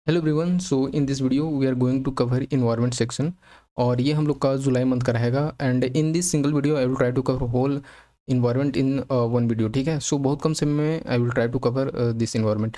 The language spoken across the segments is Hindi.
Hello everyone. So in this video we are going to cover environment section और ये हम लोग का जुलाई मंथ का रहेगा। And in this single video I will try to cover whole environment in one video. ठीक है, सो बहुत कम समय में I will try to cover this environment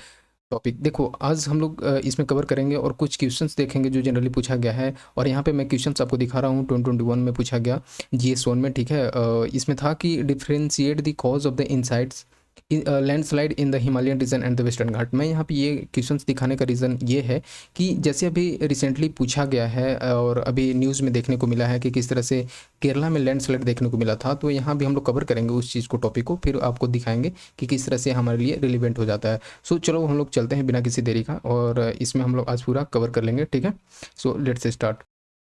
topic. देखो आज हम लोग इसमें कवर करेंगे और कुछ क्वेश्चंस देखेंगे जो जनरली पूछा गया है। और यहाँ पे मैं क्वेश्चंस आपको दिखा रहा हूँ 2021 में पूछा गया GS1 में। ठीक है, इसमें था कि differentiate the cause of the insights landslide in the Himalayan region and the western Ghat. मैं यहाँ पे ये क्वेश्चंस दिखाने का रीज़न ये है कि जैसे अभी रिसेंटली पूछा गया है और अभी न्यूज़ में देखने को मिला है कि किस तरह से केरला में लैंडस्लाइड देखने को मिला था, तो यहाँ भी हम लोग कवर करेंगे उस चीज़ को, टॉपिक को, फिर आपको दिखाएंगे कि किस तरह से हमारे लिए रिलेवेंट हो जाता है। सो चलो हम लोग चलते हैं बिना किसी देरी का और इसमें हम लोग आज पूरा कवर कर लेंगे। ठीक है, सो लेट्स स्टार्ट।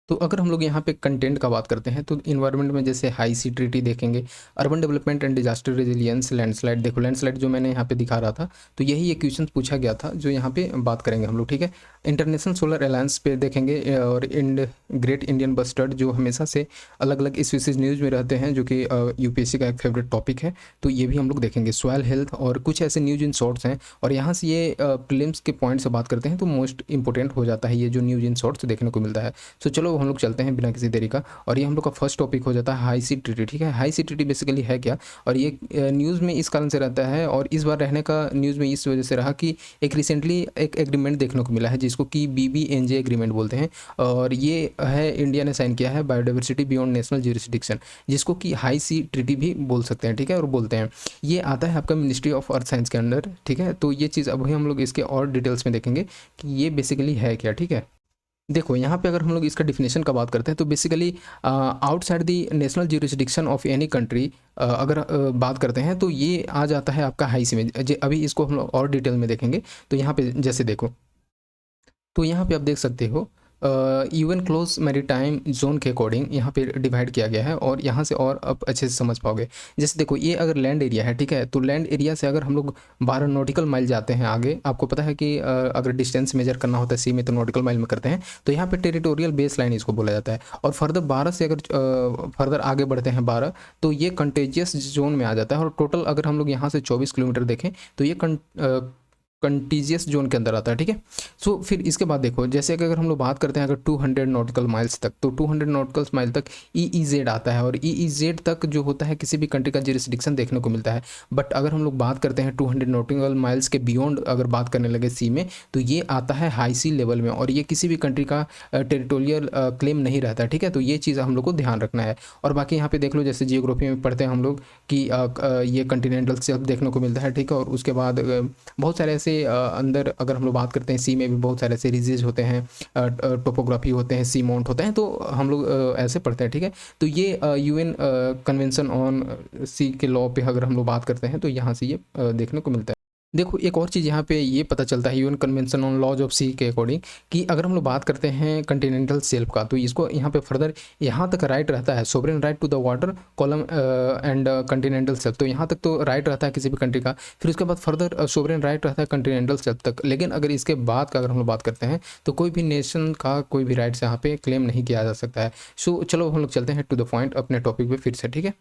तो अगर हम लोग यहाँ पे कंटेंट का बात करते हैं तो इन्वायरमेंट में जैसे हाई सी ट्रीटी देखेंगे, urban development and disaster resilience, landslide. देखो लैंडस्लाइड जो मैंने यहाँ पे दिखा रहा था, तो यही ये क्वेश्चन पूछा गया था जो यहाँ पे बात करेंगे हम लोग। ठीक है, इंटरनेशनल सोलर अलायंस पे देखेंगे और ग्रेट इंडियन बस्टर्ड जो हमेशा से अलग अलग स्पीसीज न्यूज़ में रहते हैं, जो कि यूपीएससी का एक फेवरेट टॉपिक है, तो ये भी हम लोग देखेंगे। सॉइल हेल्थ और कुछ ऐसे न्यूज इन शॉर्ट्स हैं, और यहाँ से ये प्रीलिम्स के पॉइंट से बात करते हैं तो मोस्ट इंपॉर्टेंट हो जाता है ये जो न्यूज इन शॉर्ट्स देखने को मिलता है। सो चलो हम लोग चलते हैं बिना किसी देरी का, और ये हम लोग का फर्स्ट टॉपिक हो जाता है हाई सी ट्रीटी। ठीक है, हाई सी ट्रीटी बेसिकली है क्या, और ये न्यूज़ में इस कारण से रहता है, और इस बार रहने का न्यूज़ में इस वजह से रहा कि एक रिसेंटली एक एग्रीमेंट देखने को मिला है जिसको कि BBNJ एग्रीमेंट बोलते हैं, और ये है इंडिया ने साइन किया है, बायोडाइवर्सिटी बियॉन्ड नेशनल ज्यूरिसडिक्शन, जिसको कि हाई सी ट्रीटी भी बोल सकते हैं। ठीक है, और बोलते हैं ये आता है आपका मिनिस्ट्री ऑफ अर्थ साइंस के अंडर। ठीक है, तो ये चीज़ अभी हम लोग इसके और डिटेल्स में देखेंगे कि ये बेसिकली है क्या। ठीक है, देखो यहाँ पे अगर हम लोग इसका डिफिनेशन का बात करते हैं तो basically outside the national jurisdiction of any country अगर बात करते हैं तो ये आ जाता है आपका हाई सी में। अभी इसको हम लोग और डिटेल में देखेंगे। तो यहाँ पे जैसे देखो, तो यहाँ पे आप देख सकते हो यूएन क्लोज मैरीटाइम जोन के अकॉर्डिंग यहाँ पे डिवाइड किया गया है, और यहाँ से और आप अच्छे से समझ पाओगे। जैसे देखो ये अगर लैंड एरिया है, ठीक है, तो लैंड एरिया से अगर हम लोग 12 नॉटिकल माइल जाते हैं आगे, आपको पता है कि अगर डिस्टेंस मेजर करना होता है सी में तो नॉटिकल माइल में करते हैं, तो यहाँ पे टेरिटोरियल बेस लाइन इसको बोला जाता है। और फर्दर 12 से अगर फर्दर आगे बढ़ते हैं 12, तो ये कंटेजियस जोन में आ जाता है। और टोटल अगर हम लोग यहाँ से 24 किलोमीटर देखें तो ये कंटीजियस जोन के अंदर आता है। ठीक है, सो फिर इसके बाद देखो जैसे कि अगर हम लोग बात करते हैं अगर 200 नॉटिकल माइल्स तक, तो 200 नॉटिकल माइल तक EEZ आता है, और EEZ तक जो होता है किसी भी कंट्री का जुरिसडिक्शन देखने को मिलता है। बट अगर हम लोग बात करते हैं 200 नॉटिकल माइल्स के बियॉन्ड अगर बात करने लगे सी में, तो ये आता है हाई सी लेवल में, और ये किसी भी कंट्री का टेरिटोरियल क्लेम नहीं रहता है। ठीक है, तो ये चीज़ हम लोग को ध्यान रखना है। और बाकी यहाँ पे देख लो जैसे जियोग्राफी में पढ़ते हैं हम लोग कि ये कंटिनेंटल शेल्फ देखने को मिलता है। ठीक है, और उसके बाद बहुत सारे ऐसे अंदर अगर हम लोग बात करते हैं सी में भी बहुत सारे ऐसे रीजेज होते हैं, टोपोग्राफी होते हैं, सी माउंट होते हैं, तो हम लोग ऐसे पढ़ते हैं। ठीक है, तो ये UN कन्वेंशन ऑन सी के लॉ पे अगर हम लोग बात करते हैं तो यहाँ से ये देखने को मिलता है। देखो एक और चीज़ यहाँ पे ये पता चलता है UN convention on laws of sea के अकॉर्डिंग, कि अगर हम लोग बात करते हैं कंटिनेंटल शेल्फ का, तो इसको यहाँ पे फर्दर यहाँ तक राइट रहता है, sovereign right to the water column and continental shelf, तो यहाँ तक तो राइट रहता है किसी भी कंट्री का। फिर उसके बाद फर्दर सोवरेन राइट रहता है कंटिनेंटल शेल्फ तक। लेकिन अगर इसके बाद का अगर हम लोग बात करते हैं तो कोई भी नेशन का कोई भी राइट्स यहाँ पे क्लेम नहीं किया जा सकता है। सो चलो हम लोग चलते हैं टू द पॉइंट अपने टॉपिक पे फिर से। ठीक है,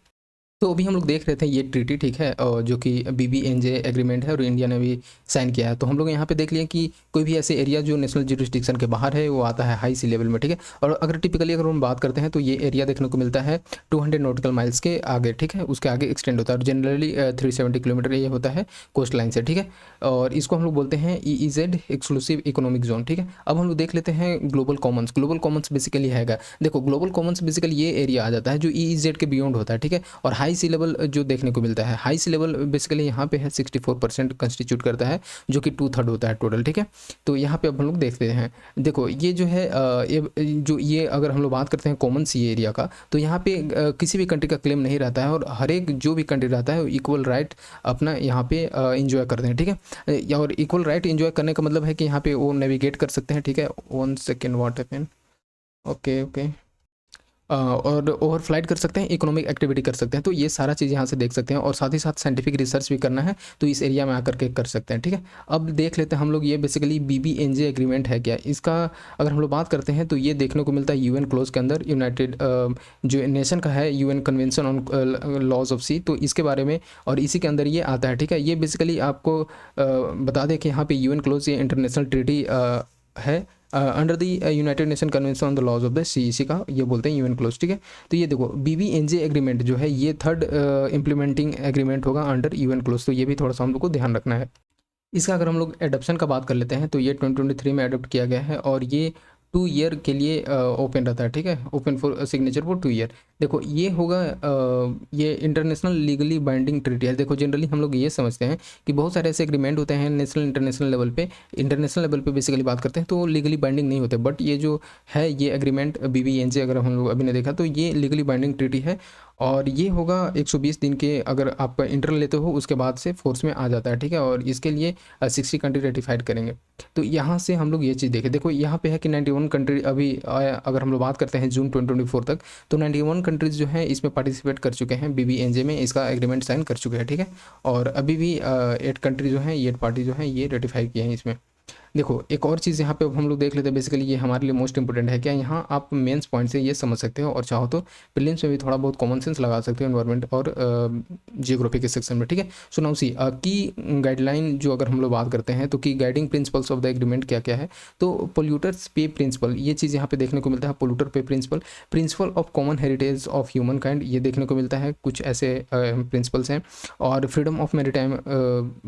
तो अभी हम लोग देख रहे थे ये ट्रीटी, ठीक है, जो कि BBNJ एग्रीमेंट है और इंडिया ने भी साइन किया है। तो हम लोग यहाँ पे देख लिए कि कोई भी ऐसे एरिया जो नेशनल जुरिसडिक्शन के बाहर है वो आता है हाई सी लेवल में। ठीक है, और अगर टिपिकली अगर हम बात करते हैं तो ये एरिया देखने को मिलता है 200 नॉटिकल माइल्स के आगे। ठीक है, उसके आगे एक्सटेंड होता है, और जनरली 370 किलोमीटर ये होता है कोस्ट लाइन से। ठीक है, और इसको हम लोग बोलते हैं EEZ एक्सक्लूसिव इकोनॉमिक जोन। ठीक है, अब हम लोग देख लेते हैं global Commons. Global Commons basically हैगा, देखो ग्लोबल कॉमन्स बेसिकली ये एरिया आ जाता है जो EEZ के बियॉन्ड होता है। ठीक है, और हाई सी लेवल जो देखने को मिलता है, हाई सी लेवल बेसिकली यहाँ पे है 64% कंस्टिट्यूट करता है, जो कि 2/3 होता है टोटल। ठीक है, तो यहाँ पे अब हम लोग देखते हैं, देखो ये जो है ये अगर हम लोग बात करते हैं कॉमन सी एरिया का, तो यहाँ पे किसी भी कंट्री का क्लेम नहीं रहता है, और हर एक जो भी कंट्री रहता है इक्वल राइट अपना यहाँ पे इंजॉय करते हैं। ठीक है, और इक्वल राइट इंजॉय करने का मतलब है कि यहाँ पे वो नेविगेट कर सकते हैं। ठीक है, 1 second, what happened, okay okay, और ओवर फ्लाइट कर सकते हैं, इकोनॉमिक एक्टिविटी कर सकते हैं। तो ये सारा चीज़ यहाँ से देख सकते हैं, और साथ ही साथ साइंटिफिक रिसर्च भी करना है तो इस एरिया में आकर के कर सकते हैं। ठीक है, अब देख लेते हैं हम लोग ये बेसिकली BBNJ एग्रीमेंट है क्या। इसका अगर हम लोग बात करते हैं तो ये देखने को मिलता है UN क्लोज के अंदर, यूनाइटेड जो नेशन का है UN convention on laws of sea, तो इसके बारे में, और इसी के अंदर ये आता है। ठीक है, ये बेसिकली आपको बता दें कि यहाँ पे UN क्लोज ये इंटरनेशनल ट्रीटी है under the United Nation convention on the laws of the sea का ये बोलते हैं यूएन क्लोज, ठीक है। तो ये देखो BBNJ एग्रीमेंट जो है ये थर्ड इम्प्लीमेंटिंग एग्रीमेंट होगा अंडर यूएन क्लोज, तो ये भी थोड़ा सा हम लोग को ध्यान रखना है। इसका अगर हम लोग एडप्शन का बात कर लेते हैं तो ये 2023 में एडप्ट किया गया है और ये 2 ईयर के लिए ओपन रहता है, ठीक है, open for signature for 2 year. देखो ये होगा ये इंटरनेशनल लीगली बाइंडिंग ट्रीटी है। देखो जनरली हम लोग ये समझते हैं कि बहुत सारे ऐसे एग्रीमेंट होते हैं नेशनल इंटरनेशनल लेवल पे, इंटरनेशनल लेवल पे बेसिकली बात करते हैं तो लीगली बाइंडिंग नहीं होते, बट ये जो है ये एग्रीमेंट BBNJ अगर हम लोग अभी ने देखा तो ये लीगली बाइंडिंग ट्रीटी है और ये होगा 120 दिन के, अगर आप इंटर लेते हो उसके बाद से फोर्स में आ जाता है, ठीक है। और इसके लिए 60 कंट्री रेटिफाइड करेंगे। तो यहाँ से हम लोग ये चीज़ देखें, देखो यहाँ पे है कि 91 कंट्री अभी अगर हम लोग बात करते हैं जून 2024 तक तो 91 कंट्रीज जो है इसमें पार्टिसिपेट कर चुके हैं, BBNJ में इसका एग्रीमेंट साइन कर चुके हैं, ठीक है। और अभी भी 8 कंट्री जो है 8 पार्टी जो है ये रेटिफाई किए हैं इसमें। देखो एक और चीज़ यहाँ पे हम लोग देख लेते हैं, बेसिकली ये हमारे लिए मोस्ट इंपोर्टेंट है क्या, यहाँ आप मेंस पॉइंट से ये समझ सकते हो और चाहो तो प्रीलिम्स में भी थोड़ा बहुत कॉमन सेंस लगा सकते हो एनवायरनमेंट और जियोग्राफी के सेक्शन में, ठीक है। सो नाउ सी की गाइडलाइन जो अगर हम लोग बात करते हैं तो की guiding principles of the agreement क्या क्या है, तो पोल्यूटर्स पे प्रिंसिपल ये चीज़ यहाँ पे देखने को मिलता है, पोल्यूटर पे principle of common heritage of human kind ये देखने को मिलता है, कुछ ऐसे प्रिंसिपल्स हैं। और freedom of maritime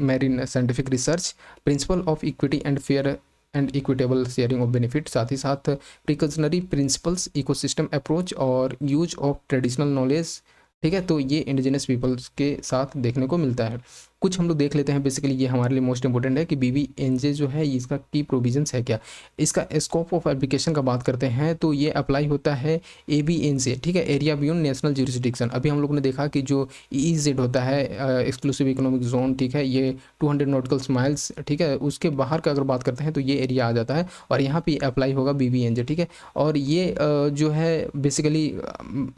marine scientific research, principle of equity and fair and equitable sharing of benefit, साथ ही साथ प्रिकॉशनरी प्रिंसिपल्स, इकोसिस्टम अप्रोच और यूज ऑफ ट्रेडिशनल नॉलेज, ठीक है। तो ये इंडिजिनस पीपल्स के साथ देखने को मिलता है। कुछ हम लोग देख लेते हैं, बेसिकली ये हमारे लिए मोस्ट इंपोर्टेंट है कि BBNJ जो है इसका की प्रोविजंस है क्या। इसका स्कोप ऑफ एप्लीकेशन का बात करते हैं तो ये अप्लाई होता है ABN, ठीक है, एरिया बियॉन्ड नेशनल ज्यूरिसडिक्शन। अभी हम लोग ने देखा कि जो EEZ होता है एक्सक्लूसिव इकोनॉमिक जोन, ठीक है, ये 200 नॉटिकल माइल्स, ठीक है, उसके बाहर का अगर बात करते हैं तो ये एरिया आ जाता है और यहाँ पे अप्लाई होगा BBNJ, ठीक है। और ये जो है बेसिकली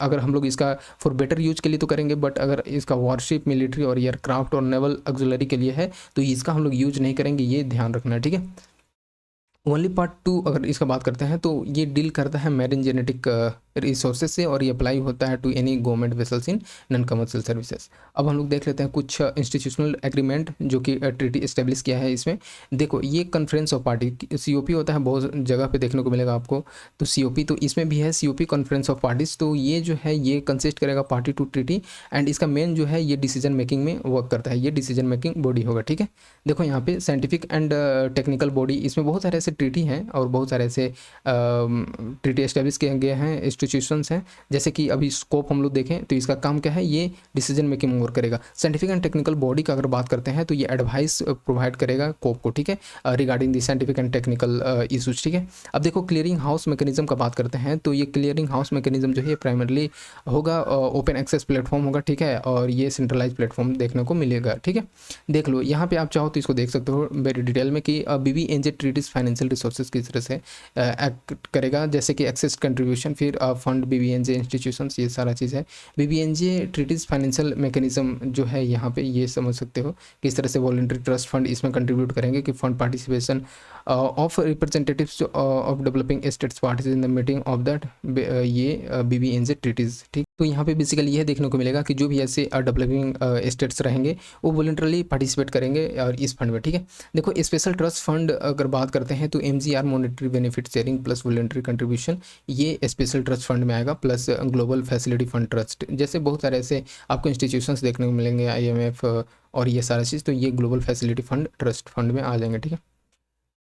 अगर हम लोग इसका फॉर बेटर यूज के लिए तो करेंगे, बट अगर इसका वॉरशिप, मिलिट्री और एयरक्राफ्ट और नेवल ऑक्सिलरी के लिए है तो इसका हम लोग यूज नहीं करेंगे, ये ध्यान रखना है, ठीक है। ओनली पार्ट 2 अगर इसका बात करते हैं तो ये डील करता है मैरिन जेनेटिक रिसोर्सेज से और ये अप्लाई होता है to any government vessels in non commercial services. अब हम लोग देख लेते हैं कुछ इंस्टीट्यूशनल एग्रीमेंट जो कि ट्रीटी इस्टेब्लिश किया है इसमें। देखो ये कॉन्फ्रेंस ऑफ पार्टी COP होता है, बहुत जगह पे देखने को मिलेगा आपको, तो COP तो इसमें भी है COP कॉन्फ्रेंस ऑफ पार्टीज। तो ये जो है ये कंसिस्ट करेगा पार्टी टू ट्रीटी एंड इसका मेन जो है ये डिसीजन मेकिंग में वर्क करता है, ये डिसीजन मेकिंग बॉडी होगा, ठीक है। देखो यहाँ पे साइंटिफिक एंड टेक्निकल बॉडी, इसमें बहुत सारे ऐसे ट्रीटी हैं और बहुत सारे ऐसे ट्रीटी एस्टेब्लिश किए गए हैं, इंस्टीट्यूशंस हैं। जैसे कि अभी स्कोप हम लोग देखें तो इसका काम क्या है, ये डिसीजन मेकिंग मोर करेगा। साइंटिफिक एंड टेक्निकल बॉडी का अगर बात करते हैं तो ये एडवाइस प्रोवाइड करेगा कोप को, ठीक है, regarding the scientific and technical issues, ठीक है। अब देखो क्लियरिंग हाउस मैकेनिज्म का बात करते हैं तो ये क्लियरिंग हाउस मैकेनिज्म जो है प्राइमरली होगा ओपन एक्सेस प्लेटफॉर्म होगा, ठीक है, और ये सेंट्रलाइज प्लेटफॉर्म देखने को मिलेगा, ठीक है। देख लो यहाँ पे आप चाहो तो इसको देख सकते हो वेरी डिटेल में कि BBNJ ट्रीटीज फाइनेंशियल रिसोर्सेज किस तरह से एक्ट करेगा, जैसे कि एक्सेस कंट्रीब्यूशन, फिर फंड BBNJ इंस्टीट्यूशंस, ये सारा चीज़ है। BBNJ ट्रीटीज फाइनेंशियल मैकेनिज्म जो है यहाँ पे ये समझ सकते हो किस तरह से वॉलंटरी ट्रस्ट फंड इसमें कंट्रीब्यूट करेंगे कि fund participation of representatives of developing states parties in the meeting of that ये BBNJ ट्रीटीज, ठीक। तो यहाँ पे बेसिकली यह देखने को मिलेगा कि जो भी ऐसे डेवलपिंग स्टेट्स रहेंगे वो वॉलंटरली पार्टिसिपेट करेंगे और इस फंड में, ठीक है। देखो स्पेशल ट्रस्ट फंड अगर बात करते हैं तो MGR monetary benefit sharing plus voluntary contribution ये स्पेशल ट्रस्ट फंड में आएगा, plus global facility fund trust, जैसे बहुत सारे ऐसे आपको इंस्टीट्यूशंस देखने को मिलेंगे IMF और ये सारा चीज़, तो ये global facility fund trust fund में आ जाएंगे, ठीक है।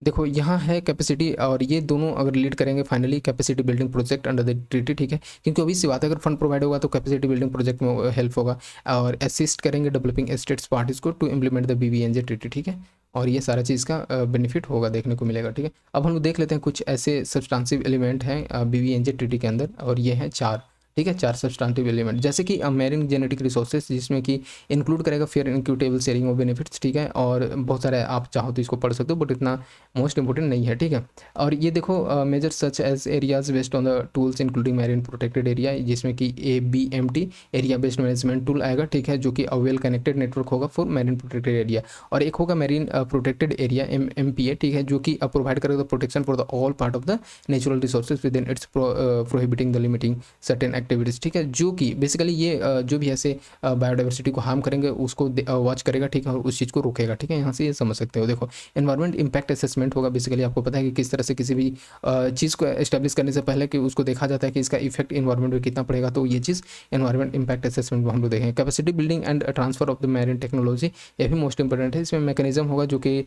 देखो यहाँ है कैपेसिटी और ये दोनों अगर लीड करेंगे finally capacity building project under the treaty, ठीक है, क्योंकि अभी सी बात है अगर फंड प्रोवाइड होगा तो कैपेसिटी बिल्डिंग प्रोजेक्ट में हेल्प होगा और असिस्ट करेंगे डेवलपिंग स्टेट्स पार्टीज को to implement the BBNJ treaty, ठीक है। और ये सारा चीज़ का बेनिफिट होगा देखने को मिलेगा, ठीक है। अब हम लोग देख लेते हैं कुछ ऐसे सब्सटेंसिव एलिमेंट हैं BBNJ ट्रीटी के अंदर और ये हैं 4, ठीक है, 4 सब्सटेंटिव एलिमेंट, जैसे कि मैरिन जेनेटिक रिसोर्सेज जिसमें कि इंक्लूड करेगा fair equitable sharing of benefits, ठीक है, और बहुत सारे आप चाहो तो इसको पढ़ सकते हो बट इतना मोस्ट इंपोर्टेंट नहीं है, ठीक है। और ये देखो major such as areas based on the tools including marine protected area, जिसमें कि ABMT area based management tool आएगा, ठीक है, जो कि वेल कनेक्टेड नेटवर्क होगा फॉर मैरिन प्रोटेक्टेड एरिया। और एक होगा मैरिन प्रोटेक्टेड एरिया MPA, ठीक है, जो कि प्रोवाइड करेगा protection for the all part of the natural resources with in its prohibiting the limiting certain activities, ठीक है, जो कि बेसिकली ये जो भी ऐसे बायोडाइवर्सिटी को हार्म करेंगे उसको वॉच करेगा, ठीक है, और उस चीज़ को रोकेगा, ठीक है। यहाँ से ये समझ सकते हो। देखो एनवायरमेंट इम्पैक्ट असेसमेंट होगा, बेसिकली आपको पता है कि किस तरह से किसी भी चीज़ को एस्टेब्लिश करने से पहले कि उसको देखा जाता है कि इसका इफेक्ट इन्वायरमेंट में कितना पड़ेगा, तो ये चीज़ एनवायरमेंट इम्पैक्ट असेसमेंट में हम लोग देखेंगे। Capacity building and transfer of the marine technology, ये भी मोस्ट इंपॉर्टेंट है। इसमें मैकेनिज्म होगा जो कि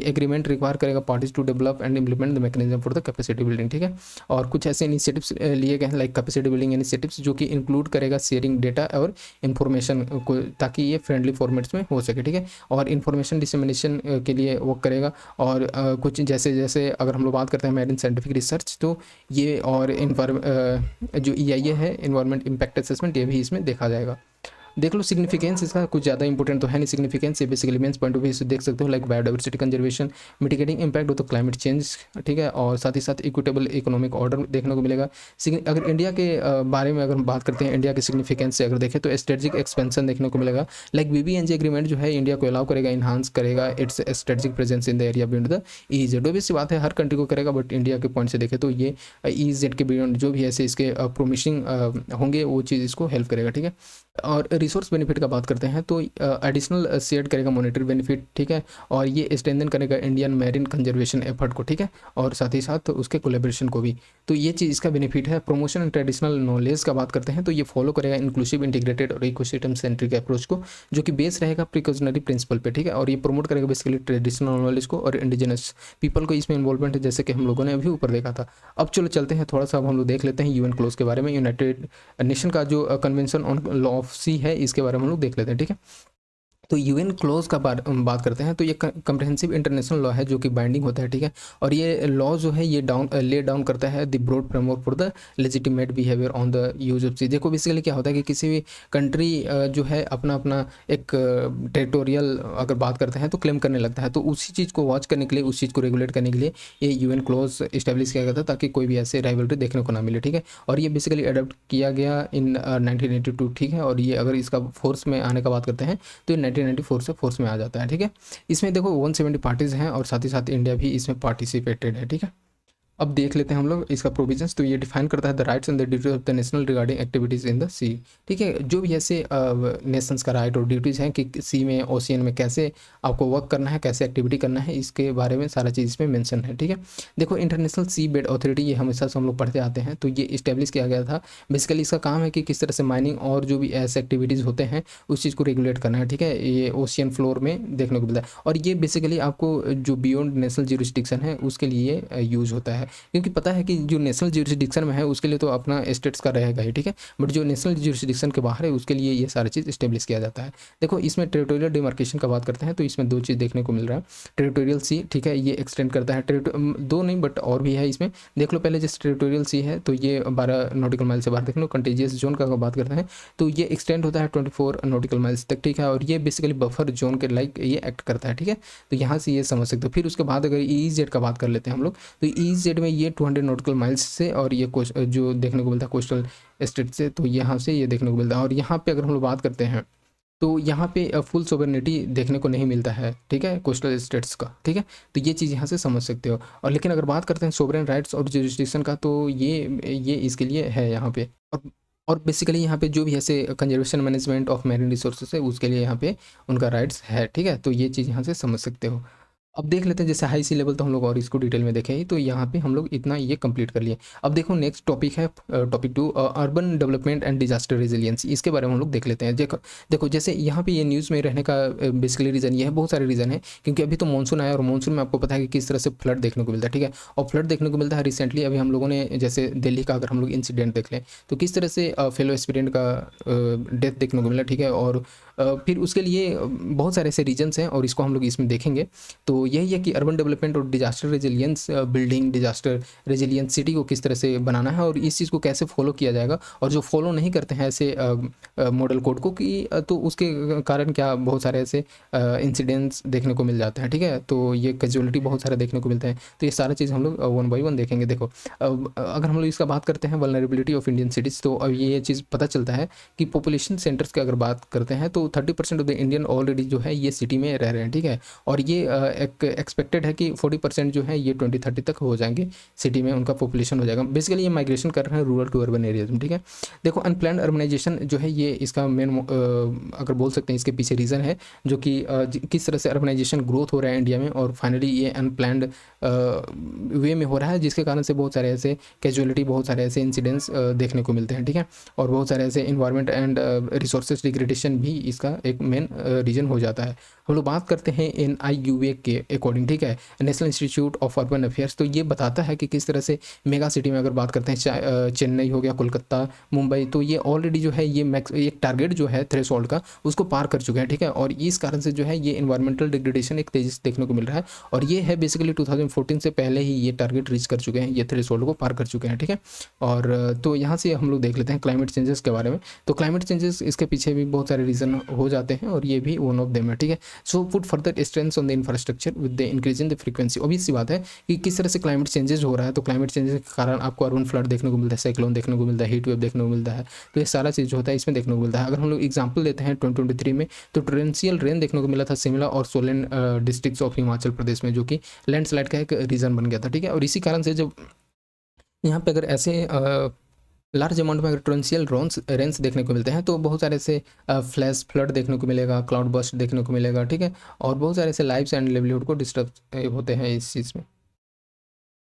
एग्रीमेंट रिक्वायर करेगा parties to develop and implement the mechanism for the capacity building, ठीक है। और कुछ ऐसे इनिशिएटिव्स लिए गए हैं लाइक कैपेसिटी बिल्डिंग इनिशिएटिव्स जो कि इंक्लूड करेगा शेयरिंग डेटा और इन्फॉर्मेशन को, ताकि ये फ्रेंडली फॉर्मेट्स में हो सके, ठीक है। और इन्फॉर्मेशन डिसमिनेशन के लिए वर्क करेगा। और कुछ जैसे जैसे अगर हम लोग बात करते हैं मैरीन साइंटिफिक रिसर्च, तो ये और जो EIA है इन्वायरमेंट इम्पैक्ट असेसमेंट, ये भी इसमें देखा जाएगा। देख लो सिग्निफिकेंस इसका कुछ ज़्यादा इंपॉर्टेंट तो है नहीं। सिग्निफिकेंस ये basically mains point of view से देख सकते हो, like biodiversity conservation, mitigating impact of the climate change, ठीक है। और साथ ही साथ इक्विटेबल इकोनॉमिक ऑर्डर देखने को मिलेगा। अगर इंडिया के बारे में अगर हम बात करते हैं, इंडिया के सिग्निफिकेंस से अगर देखें तो स्ट्रेटजिक एक्सपेंशन देखने को मिलेगा। लाइक BBNJ एग्रीमेंट जो है इंडिया को अलाउ करेगा, इन्हांस करेगा its strategic presence in the area beyond the EEZ। Obvious सी बात है हर कंट्री को करेगा, बट इंडिया के पॉइंट से देखें तो ये EEZ के बियॉन्ड जो भी ऐसे इसके प्रोमिसिंग होंगे वो चीज़ इसको हेल्प करेगा, ठीक है। और रिसोर्स बेनिफिट का बात करते हैं तो एडिशनल शेयर करेगा मॉनेटरी बेनिफिट, ठीक है। और ये स्ट्रेंथन करेगा इंडियन मैरीन कंजर्वेशन एफर्ट को, ठीक है, और साथ ही साथ उसके कोलेब्रेशन को भी। तो ये चीज़ इसका बेनिफिट है। प्रमोशन एंड ट्रेडिशनल नॉलेज का बात करते हैं तो ये फॉलो करेगा इंक्लूसिव, इंटीग्रेटेड और इकोसिस्टम सेंट्रिक अप्रोच को, जो कि बेस रहेगा प्रिकॉशनरी प्रिंसिपल पे, ठीक है। और ये प्रमोट करेगा बेसिकली ट्रेडिशनल नॉलेज को और इंडिजिनस पीपल को इसमें इन्वॉल्वमेंट है, जैसे कि हम लोगों ने अभी ऊपर देखा था। अब चलो चलते हैं थोड़ा सा, अब हम लोग देख लेते हैं UN क्लोज के बारे में। यूनाइटेड नेशन का जो कन्वेंशन ऑन लॉ ऑफ सी है, इसके बारे में हम लोग देख लेते हैं, ठीक है। तो UN क्लोज का बात करते हैं तो ये कम्प्रहेंसिव इंटरनेशनल लॉ है जो कि बाइंडिंग होता है, ठीक है। और ये लॉ जो है ये ले डाउन करता है the broad framework for the legitimate behaviour on the use of sea. देखो बेसिकली क्या होता है कि किसी भी कंट्री जो है अपना अपना एक टेरिटोरियल अगर बात करते हैं तो क्लेम करने लगता है, तो उसी चीज़ को वॉच करने के लिए, उस चीज़ को रेगुलेट करने के लिए ये UN क्लोज इस्टेब्लिश किया गया था, ताकि कोई भी ऐसे राइवलरी देखने को ना मिले, ठीक है। और ये बेसिकली अडॉप्ट किया गया इन 1982, ठीक है। और ये अगर इसका फोर्स में आने का बात करते हैं तो 1994 से फोर्स में आ जाता है, ठीक है। इसमें देखो 170 पार्टीज हैं और साथ ही साथ इंडिया भी इसमें पार्टिसिपेटेड है, ठीक है। अब देख लेते हैं हम लोग इसका प्रोविजंस। तो ये डिफाइन करता है the rights and the duties of the national regarding activities in the sea, ठीक है। जो भी ऐसे नेशंस का राइट और ड्यूटीज़ हैं कि सी में, ओशियन में कैसे आपको वर्क करना है, कैसे एक्टिविटी करना है, इसके बारे में सारा चीज़ इसमें मेंशन है, ठीक है। देखो इंटरनेशनल सी बेड अथॉरिटी, ये हमेशा से हम लोग पढ़ते आते हैं, तो ये इस्टेब्लिश किया गया था। बेसिकली इसका काम है कि किस तरह से माइनिंग और जो भी ऐसे एक्टिविटीज़ होते हैं उस चीज़ को रेगुलेट करना है, ठीक है। ये ओशियन फ्लोर में देखने को मिलता है। और ये बेसिकली आपको जो बियॉन्ड नेशनल ज्यूरिसडिक्शन है उसके लिए यूज होता है, क्योंकि पता है कि जो नेशनल ज्यूरिसडिक्शन में है उसके लिए तो अपना स्टेट्स का रहेगा ही, ठीक है। बट जो नेशनल ज्यूरिसडिक्शन के बाहर है उसके लिए ये सारी चीज़ इस्टेब्लिश किया जाता है। देखो इसमें टेरिटोरियल डिमार्केशन का बात करते हैं तो इसमें दो चीज़ देखने को मिल रहा है। टेरिटोरियल सी, ठीक है, ये एक्सटेंड करता है दो नहीं बट और भी है इसमें। देख लो पहले जैसे टेरिटोरियल सी है तो ये 12 नॉटिकल माइल से बाहर। देख लो कंटेजियस जोन का बात करते हैं तो ये एक्सटेंड होता है 24 नॉटिकल माइल्स तक, ठीक है। और ये बेसिकली बफर जोन के लाइक ये एक्ट करता है, ठीक है। तो यहाँ से ये समझ सकते हो। फिर उसके बाद अगर EEZ का बात कर लेते हैं हम लोग, तो EEZ में ये 200 नॉटिकल माइल्स से, और ये जो देखने को मिलता है कोस्टल स्टेट से, तो यहाँ से ये देखने को मिलता है। और यहाँ पे अगर हम लोग बात करते हैं तो यहाँ पे फुल सोवरेनिटी देखने को नहीं मिलता है, ठीक है, कोस्टल स्टेट्स का, ठीक है। तो ये चीज़ यहाँ से समझ सकते हो। और लेकिन अगर बात करते हैं सोवरेन राइट्स और जुरिस्डिक्शन का, तो ये इसके लिए है यहाँ पे। और बेसिकली यहाँ पे जो भी ऐसे conservation management of marine resources है उसके लिए यहाँ पे उनका राइट्स है, ठीक है। तो ये चीज़ यहाँ से समझ सकते हो। अब देख लेते हैं जैसे हाई सी लेवल तो हम लोग और इसको डिटेल में देखें ही, तो यहाँ पे हम लोग इतना ये कंप्लीट कर लिए। अब देखो नेक्स्ट टॉपिक है topic 2 urban development and disaster resilience. इसके बारे में हम लोग देख लेते हैं। देखो जैसे यहाँ पे ये न्यूज़ में रहने का बेसिकली रीज़न ये है, बहुत सारे रीज़न है, क्योंकि अभी तो मानसून आया और मानसून में आपको पता है कि किस तरह से फ्लड देखने को मिलता है, ठीक है। और फ्लड देखने को मिलता है रिसेंटली अभी हम लोगों ने जैसे दिल्ली का अगर हम लोग इंसिडेंट देख लें तो किस तरह से फेलो एस्पिरेंट का डेथ देखने को मिला, ठीक है। और फिर उसके लिए बहुत सारे ऐसे रीजन्स हैं और इसको हम लोग इसमें देखेंगे। तो यही है कि अर्बन डेवलपमेंट और disaster resilience building, disaster resilience city को किस तरह से बनाना है और इस चीज़ को कैसे फॉलो किया जाएगा। और जो फॉलो नहीं करते हैं ऐसे मॉडल कोड को कि तो उसके कारण क्या बहुत सारे ऐसे इंसिडेंट्स देखने को मिल जाते हैं, ठीक है। तो ये कैजुअलिटी बहुत सारे देखने को मिलते हैं। तो ये सारा चीज़ हम लोग 1 बाई 1 देखेंगे। देखो अगर हम लोग इसका बात करते हैं वल्नरेबिलिटी ऑफ इंडियन सिटीज़, तो अब ये चीज़ पता चलता है कि पॉपुलेशन सेंटर्स की अगर बात करते हैं तो 30% ऑफ द इंडियन ऑलरेडी जो है ये सिटी में रह रहे हैं, ठीक है। और ये एक्सपेक्टेड है कि 40% जो है ये 2030 तक हो जाएंगे, सिटी में उनका पॉपुलेशन हो जाएगा। बेसिकली ये माइग्रेशन कर रहे हैं रूरल टू अर्बन एरियाज में, ठीक है। देखो अनप्लान्ड अर्बनाइजेशन जो है ये इसका मेन अगर बोल सकते हैं इसके पीछे रीज़न है, जो कि किस तरह से अर्बनाइजेशन ग्रोथ हो रहा है इंडिया में, और फाइनली ये अनप्लान्ड वे में हो रहा है, जिसके कारण से बहुत सारे ऐसे कैजुअलिटी, बहुत सारे ऐसे इंसिडेंट्स देखने को मिलते हैं, ठीक है। और बहुत सारे ऐसे इन्वायरमेंट एंड रिसोर्सेज डिग्रेडेशन भी इसका एक मेन रीजन हो जाता है। हम लोग बात करते हैं NIUA के अकॉर्डिंग, ठीक है, national institute of urban affairs, तो ये बताता है कि किस तरह से मेगा सिटी में अगर बात करते हैं, चेन्नई हो गया, कोलकाता, मुंबई, तो ये ऑलरेडी जो है ये मैक्स एक टारगेट जो है थ्रेशोल्ड का उसको पार कर चुके हैं, ठीक है। और इस कारण से जो है ये इन्वायरमेंटल डिग्रेडेशन एक तेजी से देखने को मिल रहा है, और ये है बेसिकली 2014 से पहले ही ये टारगेट रीच कर चुके हैं, ये थ्रेशोल्ड को पार कर चुके हैं, ठीक है। और तो यहाँ से हम लोग देख लेते हैं क्लाइमेट चेंजेस के बारे में। तो क्लाइमेट चेंजेस इसके पीछे भी बहुत सारे रीज़न हो जाते हैं, और ये भी वन ऑफ देम है, ठीक है। So put further strength on the infrastructure with the increase in the frequency. obvious सी बात है कि किस तरह से क्लाइमेट चेंजेस हो रहा है, तो क्लाइमेट चेंजेस के कारण आपको अर्बन फ्लड देखने को मिलता है, साइक्लोन देखने को मिलता है, हीट वेव देखने को मिलता है, तो ये सारा चीज़ जो होता है इसमें देखने को मिलता है। अगर हम लोग एग्जाम्पल लेते हैं 2023 में, तो टोरेंशियल रेन देखने को मिला था शिमला और सोलन डिस्ट्रिक्ट्स ऑफ हिमाचल प्रदेश में, जो कि लैंडस्लाइड का एक रीज़न बन गया था, ठीक है। और इसी कारण से जब यहाँ पे अगर ऐसे लार्ज अमाउंट में अगर टोरेंशियल रेंस देखने को मिलते हैं, तो बहुत सारे ऐसे फ्लैश फ्लड देखने को मिलेगा, क्लाउड बस्ट देखने को मिलेगा, ठीक है। और बहुत सारे ऐसे लाइव्स एंड लिवलीहुड को डिस्टर्ब होते हैं इस चीज़ में।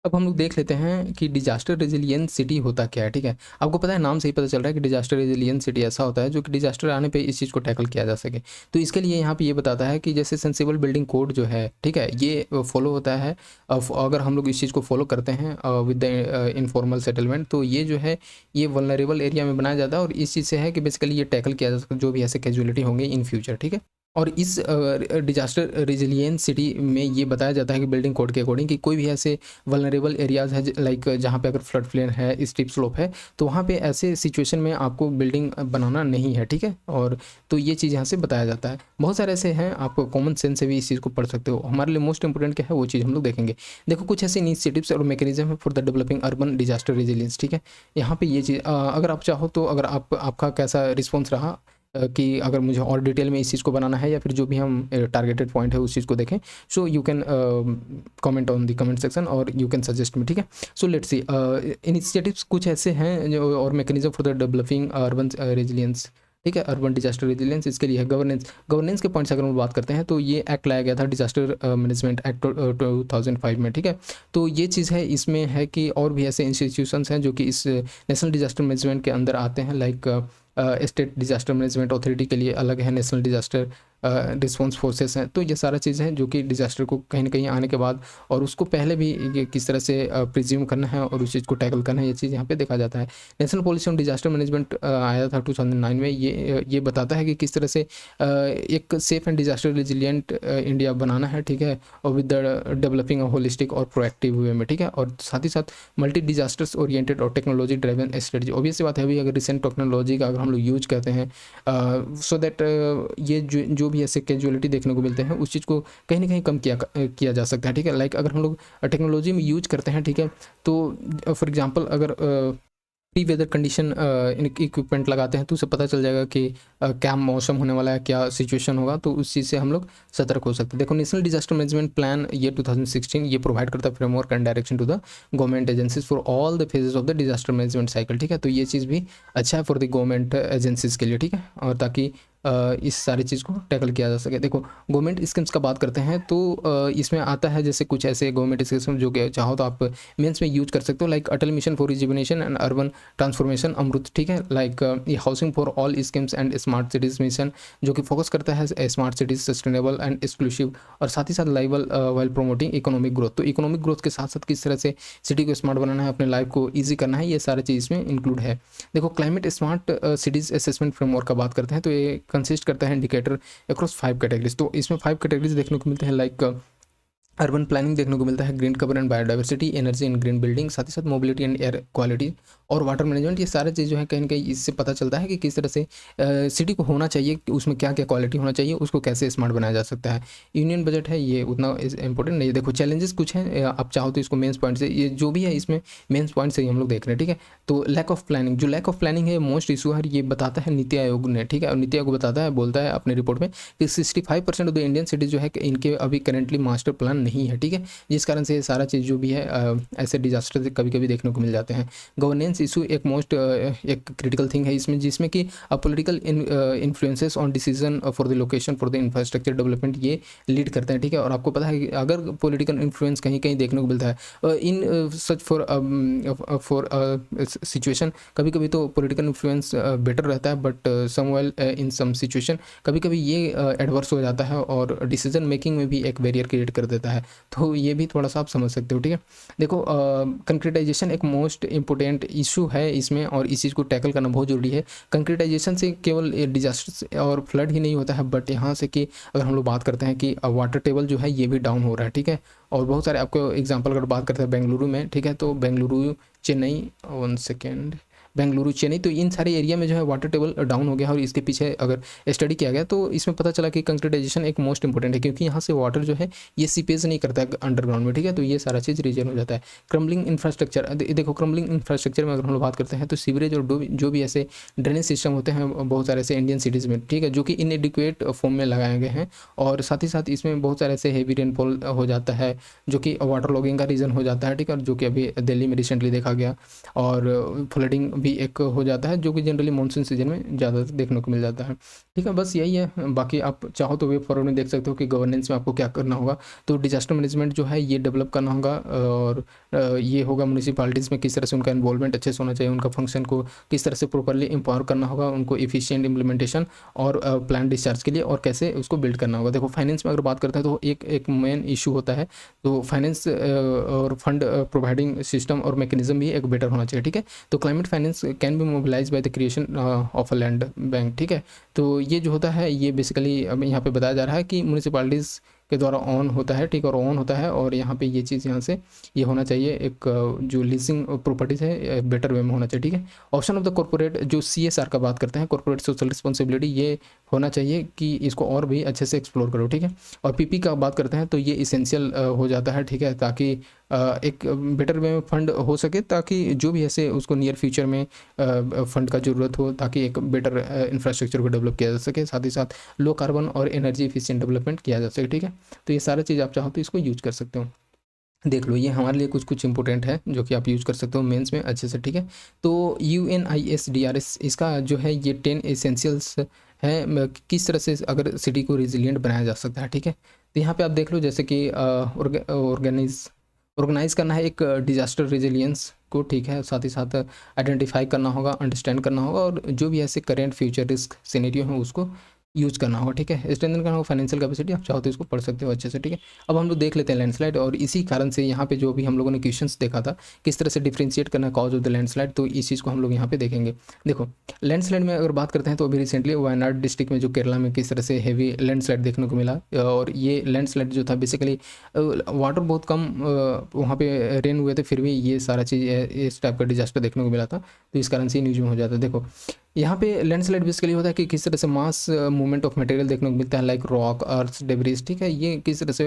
अब हम लोग देख लेते हैं कि डिजास्टर रेजिलियंट सिटी होता क्या है, ठीक है। आपको पता है, नाम से ही पता चल रहा है कि डिजास्टर रेजिलियंट सिटी ऐसा होता है जो कि डिजास्टर आने पे इस चीज़ को टैकल किया जा सके। तो इसके लिए यहाँ पे ये बताता है कि जैसे सेंसिबल बिल्डिंग कोड जो है, ठीक है, ये फॉलो होता है। अगर हम लोग इस चीज़ को फॉलो करते हैं विद द इनफॉर्मल सेटलमेंट, तो ये जो है ये वल्नरेबल एरिया में बनाया जाता है, और इस चीज़ से है कि बेसिकली ये टैकल किया जा सकता है जो भी ऐसे कैजुअलिटी होंगे इन फ्यूचर, ठीक है। और इस डिजास्टर रेजिलियंट सिटी में ये बताया जाता है कि बिल्डिंग कोड के अकॉर्डिंग कि कोई भी ऐसे वल्नरेबल एरियाज है, लाइक जहाँ पे अगर फ्लड प्लेन है, स्टीप स्लोप है, तो वहाँ पे ऐसे सिचुएशन में आपको बिल्डिंग बनाना नहीं है, ठीक है। और तो ये चीज़ यहाँ से बताया जाता है। बहुत सारे ऐसे हैं, आप कॉमन सेंस से भी इस चीज़ को पढ़ सकते हो। हमारे लिए मोस्ट इंपॉर्टेंट क्या है वो चीज़ हम लोग देखेंगे। देखो कुछ ऐसे इनिशिएटिव्स और मैकेनिज्म है for the developing urban disaster resilience, ठीक है। यहाँ पे ये चीज़ अगर आप चाहो तो, अगर आपका कैसा रिस्पॉन्स रहा कि अगर मुझे और डिटेल में इस चीज़ को बनाना है, या फिर जो भी हम टारगेटेड पॉइंट है उस चीज़ को देखें, so you can comment on the comment section, और यू कैन सजेस्ट मी, ठीक है। सो लेट्स सी इनिशिएटिव्स कुछ ऐसे हैं जो, और mechanism for the developing urban resilience, ठीक है, अर्बन डिजास्टर रेजिलियंस। इसके लिए है गवर्नेंस के पॉइंट्स अगर हम बात करते हैं, तो ये एक्ट लाया गया था डिजास्टर मैनेजमेंट एक्ट 2005 में, ठीक है। तो ये चीज़ है, इसमें है कि और भी ऐसे इंस्टीट्यूशंस हैं जो कि इस नेशनल डिजास्टर मैनेजमेंट के अंदर आते हैं, like state disaster Management authority के लिए अलग है, नेशनल डिजास्टर रिस्पॉन्स फोर्सेस हैं। तो ये सारा चीज़ है जो कि डिजास्टर को कहीं ना कहीं आने के बाद, और उसको पहले भी ये किस तरह से प्रिज्यूम करना है और उस चीज़ को टैकल करना है, ये चीज़ यहाँ पे देखा जाता है। National policy on disaster management आया था 2009 में। ये बताता है कि किस तरह से एक safe and disaster resilient India बनाना है, ठीक है, और with the developing a holistic और प्रोएक्टिव वे में, ठीक है। और साथ ही साथ मल्टी डिजास्टर्स ओरिएंटेड और टेक्नोलॉजी ड्राइवन स्ट्रेटजी। ऑब्वियस सी बात है, अभी अगर रिसेंट टेक्नोलॉजी का अगर हम लोग यूज करते हैं, सो दैट ये जो भी ऐसे कैजुअलिटी देखने को मिलते हैं उस चीज़ को कहीं ना कहीं कम किया जा सकता है, ठीक है। लाइक अगर हम लोग टेक्नोलॉजी में यूज करते हैं, ठीक है, तो फॉर एग्जांपल अगर प्री वेदर कंडीशन इक्विपमेंट लगाते हैं, तो उसे पता चल जाएगा कि क्या मौसम होने वाला है, क्या सिचुएशन होगा, तो उस चीज़ से हम लोग सतर्क हो सकते हैं। देखो नेशनल डिजास्टर मैनेजमेंट प्लान ये 2016 ये प्रोवाइड करता है framework and direction to the government agencies for all the phases of the disaster management cycle, ठीक है। तो ये चीज़ भी अच्छा है फॉर द गवर्नमेंट एजेंसीज के लिए, ठीक है, और ताकि इस सारी चीज़ को टैकल किया जा सके। देखो गवर्नमेंट स्कीम्स का बात करते हैं, तो इसमें आता है जैसे कुछ ऐसे गवर्नमेंट स्कीम्स जो कि चाहो तो आप मेंस में यूज कर सकते हो, like Atal mission for rejuvenation and urban transformation AMRUT, ठीक है। लाइक ये housing for all schemes and smart cities mission, जो कि फोकस करता है smart cities sustainable and exclusive, और साथ ही साथ liveable while promoting economic growth. तो इकोनॉमिक ग्रोथ के साथ साथ किस तरह से सिटी को स्मार्ट बनाना है, अपने लाइफ को ईजी करना है, ये सारी चीज़ इसमें इंक्लूड है। देखो climate smart cities assessment framework का बात करते हैं, तो ये कंसिस्ट करता है इंडिकेटर अक्रॉस 5 कैटेगरीज। तो इसमें 5 कैटेगरीज देखने को मिलते हैं, लाइक अर्बन प्लानिंग देखने को मिलता है, green cover and biodiversity, energy and green building, साथ ही साथ मोबिलिटी एंड एयर क्वालिटी और वाटर मैनेजमेंट। ये सारे चीज़ जो है कहीं ना कहीं इससे पता चलता है कि किस तरह से सिटी को होना चाहिए, कि उसमें क्या क्या क्वालिटी होना चाहिए, उसको कैसे स्मार्ट बनाया जा सकता है। यूनियन बजट है ये उतना इंपॉर्टेंट नहीं है। देखो चैलेंजेस कुछ हैं, आप चाहो तो इसको मेंस पॉइंट से, ये जो भी है इसमें मेंस पॉइंट से ही हम लोग देख रहे हैं, ठीक है। तो लैक ऑफ प्लानिंग, जो लैक ऑफ प्लानिंग है मोस्ट इशू है, ये बताता है नीति आयोग ने, ठीक है। और नीति आयोग बताता है, बोलता है अपनी रिपोर्ट में कि 65% ऑफ द इंडियन सिटीज़ जो है कि इनके अभी करेंटली मास्टर प्लान नहीं है, ठीक है। जिस कारण से सारा चीज़ जो भी है ऐसे डिजास्टर कभी कभी देखने को मिल जाते हैं। गवर्नेंस इशू एक मोस्ट एक क्रिटिकल थिंग है इसमें, जिसमें कि political influences on decision for the location for the infrastructure development ये लीड करते हैं, ठीक है। और आपको पता है कि अगर पॉलिटिकल इन्फ्लुएंस कहीं कहीं देखने को मिलता है इन सच फॉर सिचुएशन, कभी कभी तो पॉलिटिकल इन्फ्लुएंस बेटर रहता है, but Samuel in some situation कभी कभी ये एडवर्स हो जाता है और डिसीजन मेकिंग में भी एक बैरियर क्रिएट कर देता है। तो ये भी थोड़ा सा आप समझ सकते हो, ठीक है। देखो कंक्रीटाइजेशन एक मोस्ट इंपॉर्टेंट इशू है इसमें, और इस चीज़ को टैकल करना बहुत जरूरी है। कंक्रीटाइजेशन से केवल डिजास्टर और फ्लड ही नहीं होता है, बट यहाँ से कि अगर हम लोग बात करते हैं कि वाटर टेबल जो है ये भी डाउन हो रहा है, ठीक है। और बहुत सारे आपको एग्जांपल अगर बात करते हैं बेंगलुरु में, ठीक है, तो बेंगलुरु चेन्नई, 1 सेकेंड, बेंगलुरु चेन्नई, तो इन सारे एरिया में जो है वाटर टेबल डाउन हो गया। और इसके पीछे अगर स्टडी किया गया तो इसमें पता चला कि कंक्रीटाइजेशन एक मोस्ट इंपॉर्टेंट है, क्योंकि यहाँ से वाटर जो है ये सीपेज नहीं करता है अंडरग्राउंड में, ठीक है। तो ये सारा चीज़ रीजन हो जाता है। क्रम्बलिंग इंफ्रास्ट्रक्चर, देखो क्रम्बलिंग इंफ्रास्ट्रक्चर में अगर हम लोग बात करते हैं तो सीवरेज और जो भी ऐसे ड्रेनेज सिस्टम होते हैं बहुत सारे ऐसे इंडियन सिटीज़ में, ठीक है, जो कि इनएडिक्वेट फॉर्म में लगाए गए हैं। और साथ ही साथ इसमें बहुत सारे ऐसे हेवी रेनफॉल हो जाता है जो कि वाटर लॉगिंग का रीज़न हो जाता है, ठीक है। और जो कि अभी दिल्ली में रिसेंटली देखा गया, और फ्लडिंग भी एक हो जाता है जो कि जनरली मानसून सीजन में ज़्यादा देखने को मिल जाता है, ठीक है। बस यही है, बाकी आप चाहो तो वे फॉरवर्ड में देख सकते हो कि गवर्नेंस में आपको क्या करना होगा। तो डिजास्टर मैनेजमेंट जो है ये डेवलप करना होगा, और ये होगा म्यूनिसिपैलिटीज़ में किस तरह से उनका इन्वॉल्वमेंट अच्छे से होना चाहिए, उनका फंक्शन को किस तरह से प्रॉपरली एम्पावर करना होगा, उनको इफिशिएंट इम्प्लीमेंटेशन और प्लान डिस्चार्ज के लिए, और कैसे उसको बिल्ड करना होगा। देखो फाइनेंस में अगर बात करते हैं तो एक मेन इशू होता है, तो फाइनेंस और फंड प्रोवाइडिंग सिस्टम और मैकेनिज्म भी एक बेटर होना चाहिए, ठीक है। तो climate finance can be mobilise by the creation of a land bank, ठीक है। तो ये जो होता है ये बेसिकली अब यहाँ पे बताया जा रहा है कि म्यूनिसिपैलिटीज़ के द्वारा ऑन होता है, ठीक, और ऑन होता है, और यहाँ पे ये चीज़ यहाँ से ये होना चाहिए, एक जो लीजिंग प्रॉपर्टीज़ है बेटर वे में होना चाहिए, ठीक है। ऑप्शन ऑफ द कॉर्पोरेट, जो CSR का बात करते हैं, कॉर्पोरेट सोशल रिस्पॉन्सिबिलिटी, ये होना चाहिए कि इसको और भी अच्छे से एक्सप्लोर करो, ठीक है। और PP का बात करते हैं तो ये इसेंशियल हो जाता है, ठीक है, ताकि एक बेटर वे में फंड हो सके, ताकि जो भी ऐसे उसको नियर फ्यूचर में फंड का ज़रूरत हो, ताकि एक बेटर इंफ्रास्ट्रक्चर को डेवलप किया जा सके, साथ ही साथ लो कार्बन और एनर्जी एफिशिएंट डेवलपमेंट किया जा सके, ठीक है। तो ये सारा चीज़ आप चाहो तो इसको यूज कर सकते हो। देख लो ये हमारे लिए कुछ कुछ इंपॉर्टेंट है जो कि आप यूज़ कर सकते हो मेंस में अच्छे से, ठीक है। तो UNISDRS इसका जो है ये 10 एसेंशियल्स है, किस तरह से अगर सिटी को रिजिलियंट बनाया जा सकता है, ठीक है। तो यहाँ पे आप देख लो जैसे कि ऑर्गेनाइज करना है एक डिजास्टर रेजिलियंस को, ठीक है। साथ ही साथ आइडेंटिफाई करना होगा, अंडरस्टैंड करना होगा, और जो भी ऐसे करेंट फ्यूचर रिस्क सिनेरियो है उसको यूज करना होगा, ठीक है। स्ट्रेंथन करना होगा फाइनेंशियल कैपेसिटी, आप चाहो तो इसको पढ़ सकते हो अच्छे से, ठीक है। अब हम लोग देख लेते हैं लैंडस्लाइड, और इसी कारण से यहाँ पे जो भी हम लोगों ने क्वेश्चंस देखा था किस तरह से डिफ्रेंशिएट करना कॉज ऑफ द लैंडस्लाइड, तो इस चीज़ को हम लोग यहाँ पे देखेंगे। देखो लैंडस्लाइड में अगर बात करते हैं तो अभी रिसेंटली वायनाड डिस्ट्रिक्ट में जो केरला में किस तरह से हैवी लैंडस्लाइड देखने को मिला, और ये लैंडस्लाइड जो था बेसिकली वाटर बहुत कम वहाँ पे रेन हुए थे, फिर भी ये सारा चीज़ इस टाइप का डिजास्टर देखने को मिला था। तो इस कारण से न्यूज में हो जाता है। देखो यहाँ पे लैंडस्लाइड बेसिकली होता है कि किस तरह से मास मूवमेंट ऑफ मटेरियल देखने को मिलता है, लाइक रॉक अर्थ डेब्रिस, ठीक है। ये किस तरह से